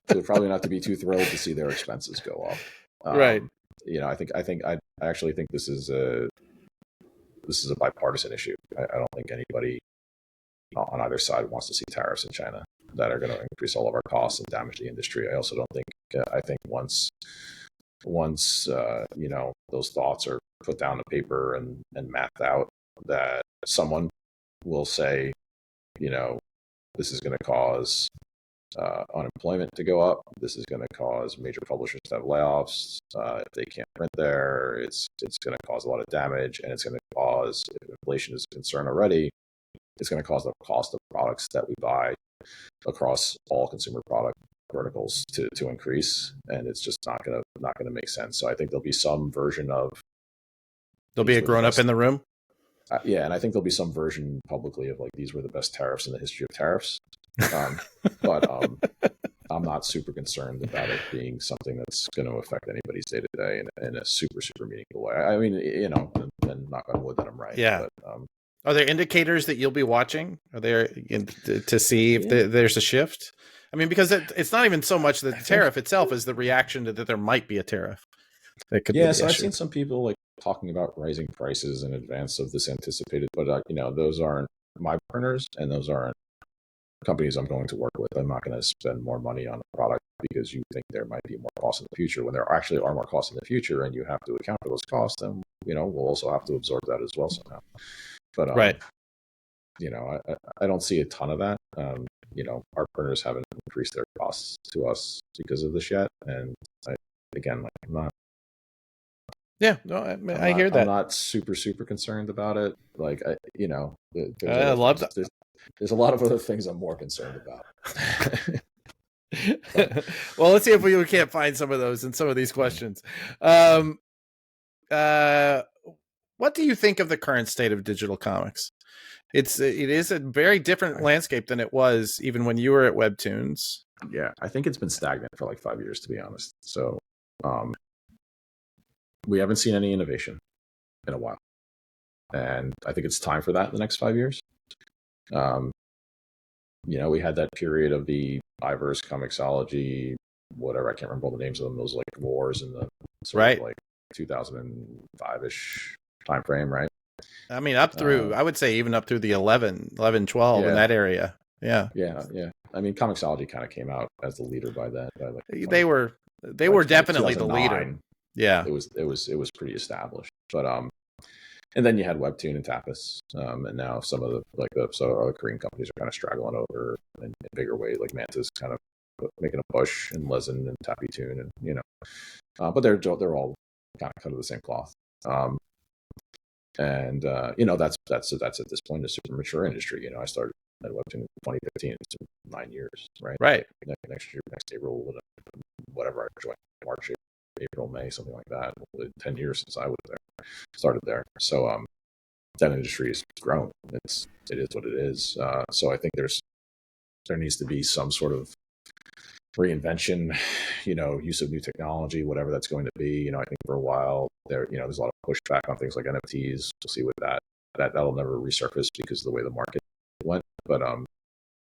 So probably not to be too thrilled to see their expenses go up. Right. I actually think this is a bipartisan issue. I don't think anybody on either side wants to see tariffs in China that are going to increase all of our costs and damage the industry. I also don't think. I think once those thoughts are put down to paper and mapped out, that someone will say, this is going to cause unemployment to go up. This is going to cause major publishers to have layoffs. If they can't print there, it's going to cause a lot of damage, and it's going to cause, if inflation is a concern already, it's going to cause the cost of products that we buy across all consumer product verticals to increase, and it's just not gonna make sense. So I think there'll be some version of There'll be a grown up in the room. Yeah, and I think there'll be some version publicly of like these were the best tariffs in the history of tariffs. But I'm not super concerned about it being something that's going to affect anybody's day to day in a super meaningful way. I mean, and knock on wood that I'm right. Yeah. But, are there indicators that you'll be watching? Are there to see if there's a shift? I mean, because it's not even so much the tariff itself as the reaction to that there might be a tariff. That could be so I've seen some people like talking about rising prices in advance of this anticipated, but those aren't my partners and those aren't companies I'm going to work with. I'm not going to spend more money on a product because you think there might be more costs in the future when there actually are more costs in the future, and you have to account for those costs. And we'll also have to absorb that as well somehow. But right. I don't see a ton of that. Our partners haven't increased their costs to us because of this yet, and I'm not. Yeah, no, I hear that. I'm not super concerned about it. Like I love that. There's a lot of other things I'm more concerned about. Well, let's see if we can't find some of those in some of these questions. What do you think of the current state of digital comics? It is a very different landscape than it was even when you were at Webtoons. Yeah, I think it's been stagnant for like 5 years, to be honest. So we haven't seen any innovation in a while, and I think it's time for that in the next 5 years. We had that period of the Iverse Comixology, whatever, I can't remember all the names of them. Those like wars in the right, like 2005-ish time frame, right? I mean, up through I would say even up through the 11, 12 in that area. Yeah. I mean, Comixology kind of came out as the leader by then. They were definitely the leader. Yeah, it was pretty established. But and then you had Webtoon and Tapas, and now some of the other Korean companies are kind of straggling over in bigger ways. Like Manta's kind of making a push, and Lezen and Tapitoon, and but they're all kind of cut of the same cloth. And that's at this point a super mature industry. I started at Webtoon in 2015. It's 9 years, right? Right. Next April, whatever I joined, March, April, May, something like that. 10 years since I was there, started there. So that industry has grown. It is what it is. So I think there needs to be some sort of reinvention, use of new technology, whatever that's going to be. I think for a while there's a lot of pushback on things like NFTs. We'll see what that'll never resurface because of the way the market went. But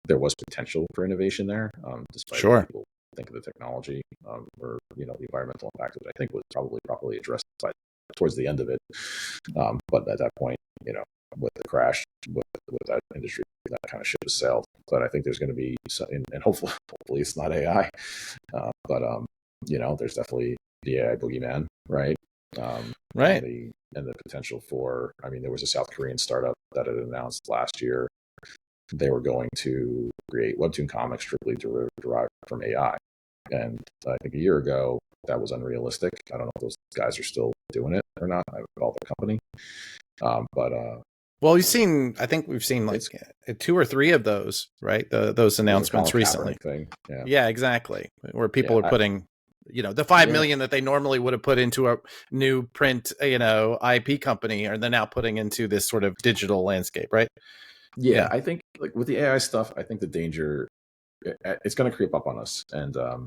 there was potential for innovation there, despite people think of the technology or the environmental impact, which I think was probably properly addressed towards the end of it. But at that point, with the crash, with that industry, that kind of ship has sailed. But I think there's going to be, and hopefully it's not AI, but there's definitely the AI boogeyman, right? Right. And the potential for, there was a South Korean startup that had announced last year they were going to create Webtoon comics strictly derived from AI. And I think a year ago, that was unrealistic. I don't know if those guys are still doing it or not. I would call the company. Well, I think we've seen like 2 or 3 of those, right? Those announcements recently. Yeah, exactly. Where people are putting, the 5 million that they normally would have put into a new print, IP company, or they're now putting into this sort of digital landscape, right? Yeah, I think like with the AI stuff, I think the danger, it's going to creep up on us. And, I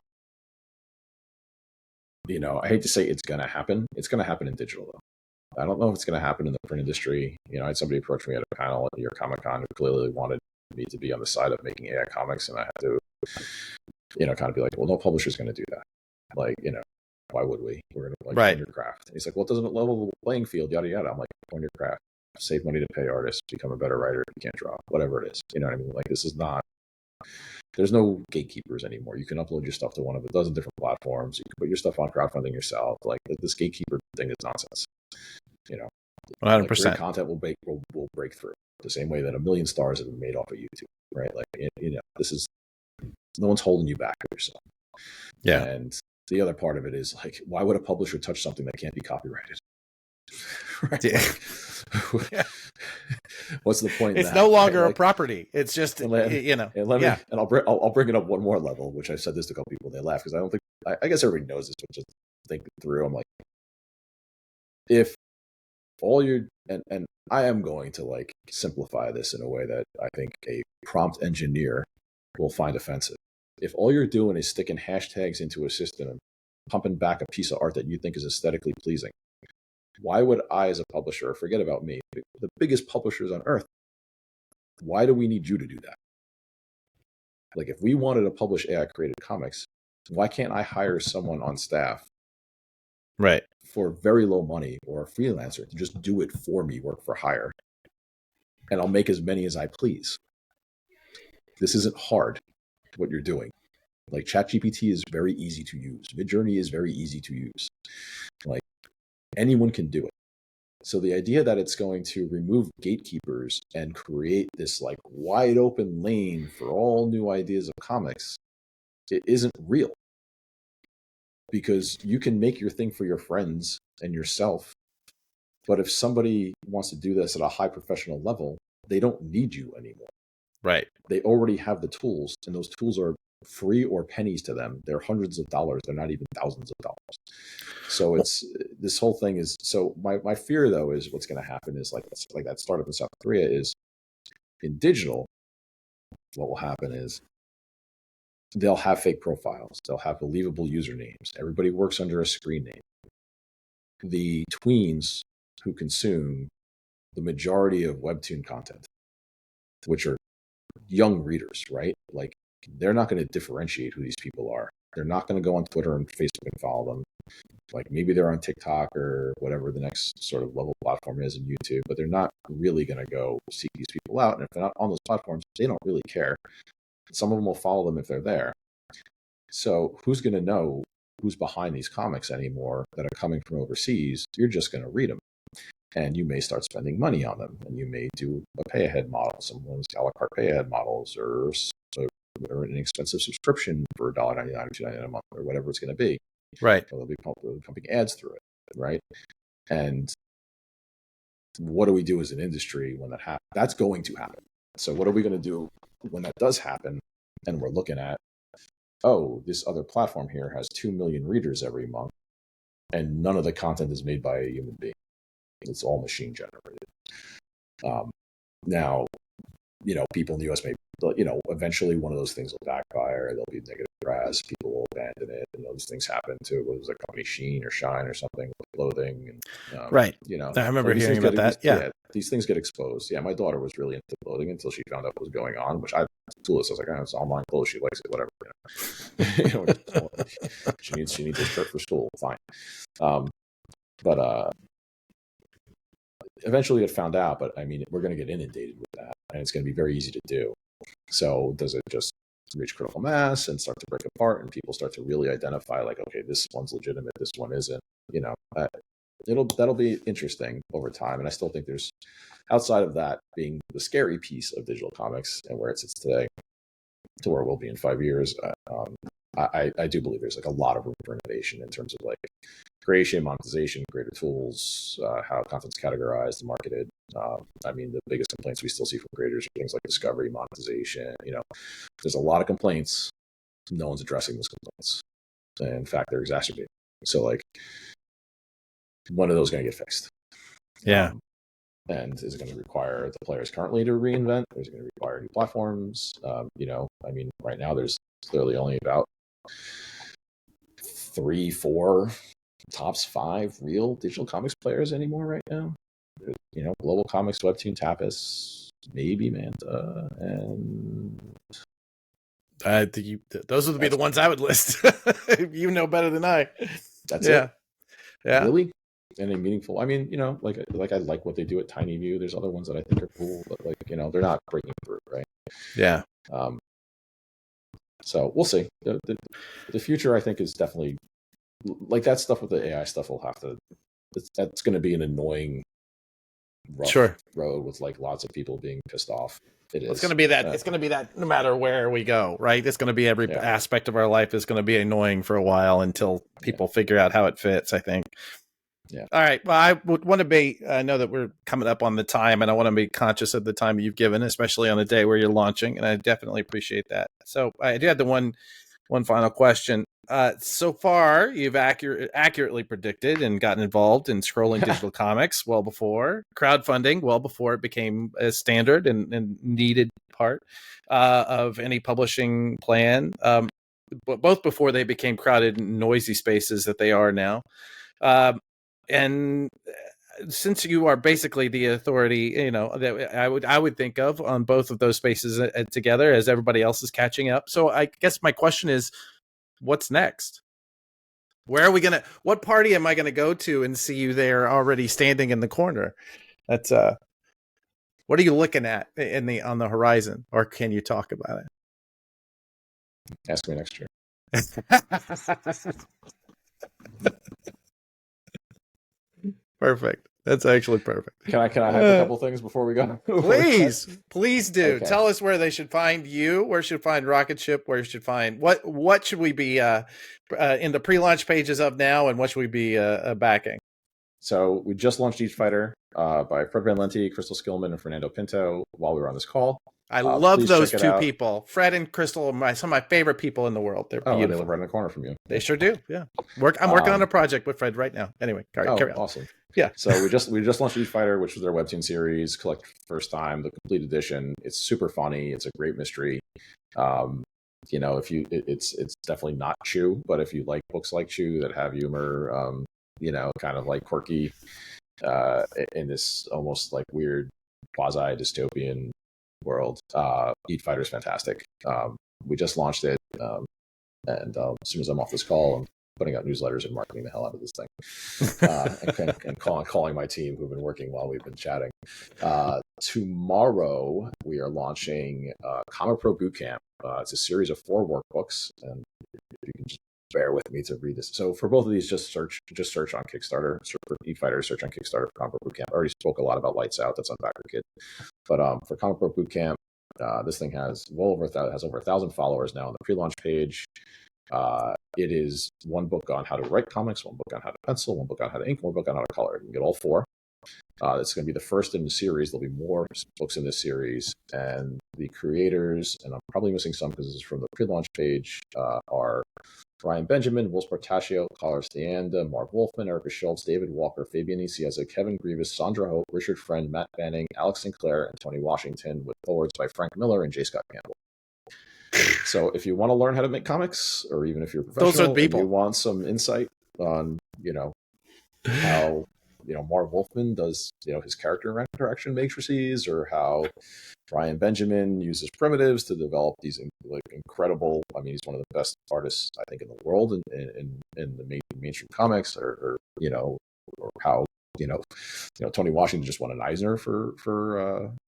hate to say it's going to happen. It's going to happen in digital, though. I don't know if it's going to happen in the print industry. I had somebody approach me at a panel at New York Comic Con who clearly wanted me to be on the side of making AI comics. And I had to, kind of be like, well, no publisher's going to do that. Like, why would we? We're going to hone your craft. And he's like, well, it doesn't level the playing field, yada, yada. I'm like, hone your craft. Save money to pay artists, become a better writer if you can't draw, whatever it is. You know what I mean? Like, this is not, there's no gatekeepers anymore. You can upload your stuff to one of a dozen different platforms. You can put your stuff on crowdfunding yourself. Like, this gatekeeper thing is nonsense. 100%. Like, content will break through the same way that 1 million stars have been made off of YouTube, right? Like, this is, no one's holding you back of yourself. Yeah. And the other part of it is like, why would a publisher touch something that can't be copyrighted? Right? Yeah. What's the point? It's in that, no longer right? a property. It's just, and let, you know, and let me, yeah, and I'll bring it up one more level, which I said this to a couple people. They laugh because I don't think, I guess everybody knows this, but just think it through. I'm like, if all you're, and I am going to like simplify this in a way that I think a prompt engineer will find offensive. If all you're doing is sticking hashtags into a system and pumping back a piece of art that you think is aesthetically pleasing, why would I, as a publisher, forget about me, the biggest publishers on earth, why do we need you to do that? Like, if we wanted to publish AI created comics, why can't I hire someone on staff right, for very low money, or a freelancer to just do it for me, work for hire, and I'll make as many as I please? This isn't hard, what you're doing. Like, ChatGPT is very easy to use. Midjourney is very easy to use. Like, anyone can do it. So the idea that it's going to remove gatekeepers and create this like wide open lane for all new ideas of comics, it isn't real. Because you can make your thing for your friends and yourself, but if somebody wants to do this at a high professional level, they don't need you anymore. right. They already have the tools, and those tools are free or pennies to them. They're hundreds of dollars. They're not even thousands of dollars. So it's this whole thing is, so my fear though is what's going to happen is like that startup in South Korea is in digital. What will happen is they'll have fake profiles. They'll have believable usernames. Everybody works under a screen name. The tweens who consume the majority of Webtoon content, which are young readers, right? Like, they're not going to differentiate who these people are. They're not going to go on Twitter and Facebook and follow them. Like, maybe they're on TikTok or whatever the next sort of level platform is in YouTube, but they're not really going to go seek these people out. And if they're not on those platforms, they don't really care. Some of them will follow them if they're there. So who's going to know who's behind these comics anymore that are coming from overseas? You're just going to read them. And you may start spending money on them, and you may do a pay-ahead model. Someone's a la carte pay-ahead models, or an inexpensive subscription for $1.99 or $2.99 a month, or whatever it's going to be. Right. Or they'll be pumping ads through it, right? And what do we do as an industry when that happens? That's going to happen. So what are we going to do when that does happen? And we're looking at, oh, this other platform here has 2 million readers every month, and none of the content is made by a human being. It's all machine generated. Now, people in the US may, eventually one of those things will backfire. There'll be negative press. People will abandon it, and those things happen too. What was the company Sheen or Shine or something with clothing? And, right. I remember hearing about that. Yeah. These things get exposed. Yeah, my daughter was really into clothing until she found out what was going on, which I clueless. I was like, it's online clothes. She likes it, whatever. She needs a shirt for school. Fine. But eventually get found out, but I mean, we're going to get inundated with that, and it's going to be very easy to do. So does it just reach critical mass and start to break apart, and people start to really identify, like, okay, this one's legitimate, this one isn't? That'll be interesting over time. And I still think there's, outside of that being the scary piece of digital comics and where it sits today to where it will be in 5 years, I do believe there's like a lot of room for innovation in terms of like creation, monetization, greater tools, how content's categorized and marketed. I mean, the biggest complaints we still see from creators are things like discovery, monetization. There's a lot of complaints. No one's addressing those complaints. And in fact, they're exacerbating. So like, when are those going to get fixed? Yeah. And is it going to require the players currently to reinvent? Or is it going to require new platforms? I mean, right now there's clearly only about 3, 4, tops 5 real digital comics players anymore right now. Global Comics, Webtoon, Tapas, maybe Manta, and those would be the ones I would list. You know better than I. That's it. Yeah. Really? Any meaningful? I mean, like I like what they do at Tiny View. There's other ones that I think are cool, but like, they're not breaking through, right? Yeah. So we'll see. The future, I think, is definitely like that stuff with the AI stuff. That's going to be an annoying, rough road with like lots of people being pissed off. It's going to be that. It's going to be that no matter where we go, right? It's going to be every aspect of our life is going to be annoying for a while until people figure out how it fits, I think. Yeah. All right. Well, I would want to be. I know that we're coming up on the time, and I want to be conscious of the time you've given, especially on the day where you're launching. And I definitely appreciate that. So I do have the one final question. So far, you've accurately predicted and gotten involved in scrolling digital comics well before crowdfunding, well before it became a standard and needed part of any publishing plan. Both before they became crowded and noisy spaces that they are now. And since you are basically the authority, that I would think of on both of those spaces together as everybody else is catching up. So I guess my question is, what's next? Where are we gonna? What party am I gonna go to and see you there already standing in the corner? That's what are you looking at on the horizon, or can you talk about it? Ask me next year. Perfect. That's actually perfect. Can I hype a couple things before we go? Please do. Okay. Tell us where they should find you, where should find Rocketship, where should find what should we be in the pre-launch pages of now, and what should we be backing? So we just launched Each Fighter by Fred Van Lente, Crystal Skillman, and Fernando Pinto while we were on this call. I love those two people. Fred and Crystal are some of my favorite people in the world. They're beautiful. They live right in the corner from you. They sure do. Yeah. I'm working on a project with Fred right now. Anyway, carry on. Awesome. Yeah. So we just launched Each Fighter, which was their Webtoon series, collect first time, the complete edition. It's super funny. It's a great mystery. It's definitely not Chew, but if you like books like Chew that have humor, kind of like quirky, in this almost like weird quasi dystopian world, Each Fighter is fantastic. We just launched it, and as soon as I'm off this call, I'm putting out newsletters and marketing the hell out of this thing, and calling my team who've been working while we've been chatting. Tomorrow we are launching Comic Pro Bootcamp. It's a series of 4 workbooks, and you can just bear with me to read this. So for both of these, just search on Kickstarter. For Each Fighter, search on Kickstarter for Comic Pro Bootcamp. I already spoke a lot about Lights Out. That's on BackerKid. But for Comic Pro Bootcamp, this thing has over 1,000 followers now on the pre-launch page. It is one book on how to write comics, one book on how to pencil, one book on how to ink, one book on how to color. You can get all 4. It's going to be the first in the series. There'll be more books in this series, and the creators, and I'm probably missing some because this is from the pre-launch page, are Ryan Benjamin, Will Spartaccio, Carlos Leanda, Mark Wolfman, Erica Schultz, David Walker, Fabian Nicieza, Kevin Grievous, Sandra Hope, Richard Friend, Matt Banning, Alex Sinclair, and Tony Washington, with forwards by Frank Miller and J. Scott Campbell. So if you want to learn how to make comics, or even if you're a professional, and you want some insight on, how Marv Wolfman does his character interaction matrices, or how Ryan Benjamin uses primitives to develop these incredible. I mean, he's one of the best artists I think in the world in the mainstream comics, or how Tony Washington just won an Eisner for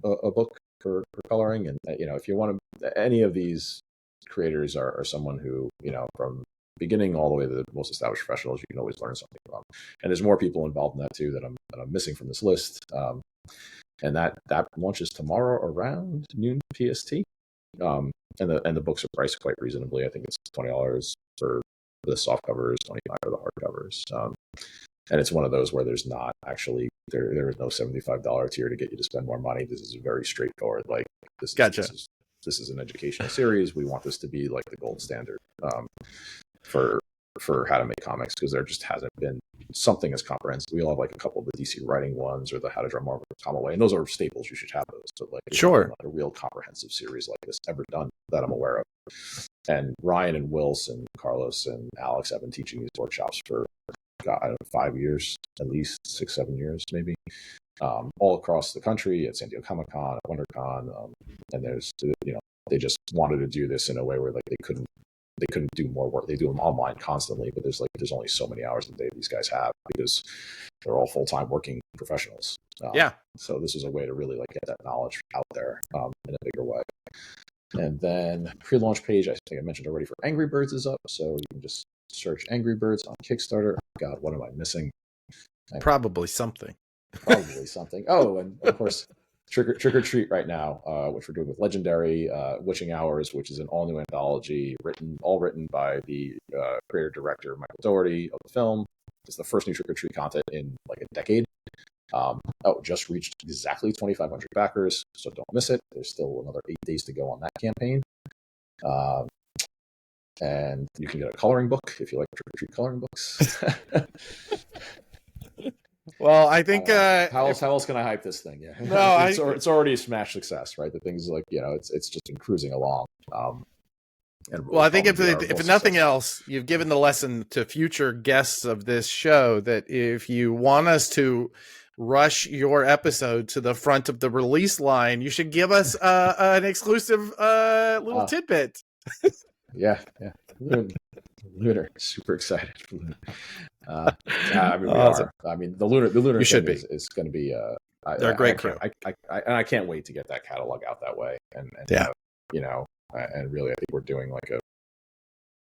a book for coloring, and if you want to, any of these creators are someone who from beginning all the way to the most established professionals, you can always learn something from. And there's more people involved in that too that I'm missing from this list. And that launches tomorrow around noon PST. And the books are priced quite reasonably. I think it's $20 for the soft covers, $25 for the hard covers. And it's one of those where there's not actually there is no $75 tier to get you to spend more money. This is very straightforward. Like Gotcha. This is an educational series. We want this to be like the gold standard for how to make comics, because there just hasn't been something as comprehensive. We all have like a couple of the DC writing ones, or the How to Draw Marvel Tom Away, and those are staples. You should have those. But sure, a real comprehensive series like this ever done that I'm aware of. And Ryan and Wilson and Carlos and Alex have been teaching these workshops for 5 years, at least 6-7 years maybe, all across the country, at San Diego Comic-Con, at WonderCon, and there's they just wanted to do this in a way where they couldn't do more work. They do them online constantly, but there's only so many hours a day these guys have, because they're all full-time working professionals. So this is a way to really get that knowledge out there in a bigger way. And then pre-launch page, I think I mentioned already, for Angry Birds is up. So you can just search Angry Birds on Kickstarter. Oh, God, what am I missing? Probably something. Oh, and of course, Trick or Treat right now, which we're doing with Legendary, Witching Hours, which is an all-new anthology written by the creator-director Michael Dougherty of the film, it's the first new Trick or Treat content in like a decade. Just reached exactly 2,500 backers, so don't miss it. There's still another 8 days to go on that campaign. And you can get a coloring book if you like Trick or Treat coloring books. Well, I think how else can I hype this thing? Yeah, no, it's already a smash success, right? The thing's like, it's just been cruising along. Well, I think if nothing else, you've given the lesson to future guests of this show that if you want us to rush your episode to the front of the release line, you should give us an exclusive little tidbit. Yeah. Lunar, super excited for Lunar. I mean, we awesome. are. I mean, the Lunar should thing be. is going to be. They're a great crew. I can't wait to get that catalog out that way. And and really, I think we're doing like a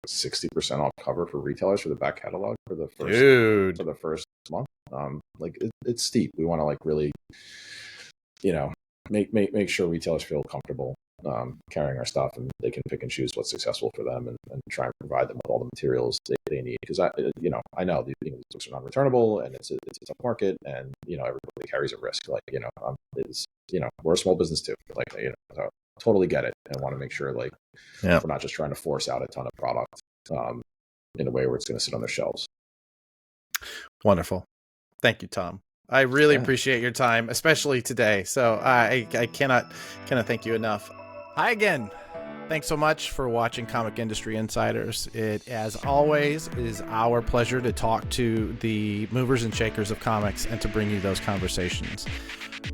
60% off cover for retailers for the back catalog for the first month. Like it's steep. We want to like really, make sure retailers feel comfortable carrying our stuff, and they can pick and choose what's successful for them, and try and provide them with all the materials they need. Because I know these books are non-returnable, and it's a tough market, and everybody carries a risk. Like we're a small business too. Like so totally get it, and want to make sure like we're not just trying to force out a ton of product in a way where it's going to sit on their shelves. Wonderful, thank you, Tom. I really appreciate your time, especially today. So I cannot thank you enough. Hi again. Thanks so much for watching Comic Industry Insiders. It, as always, is our pleasure to talk to the movers and shakers of comics and to bring you those conversations.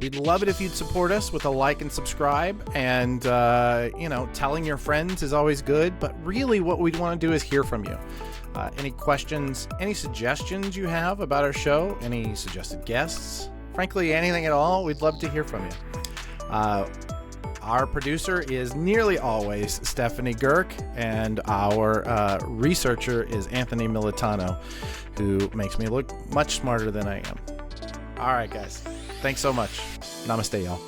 We'd love it if you'd support us with a like and subscribe. And, telling your friends is always good. But really what we want to do is hear from you. Any questions, any suggestions you have about our show, any suggested guests, frankly, anything at all, we'd love to hear from you. Our producer is nearly always Stephanie Gerk, and our researcher is Anthony Militano, who makes me look much smarter than I am. All right, guys. Thanks so much. Namaste, y'all.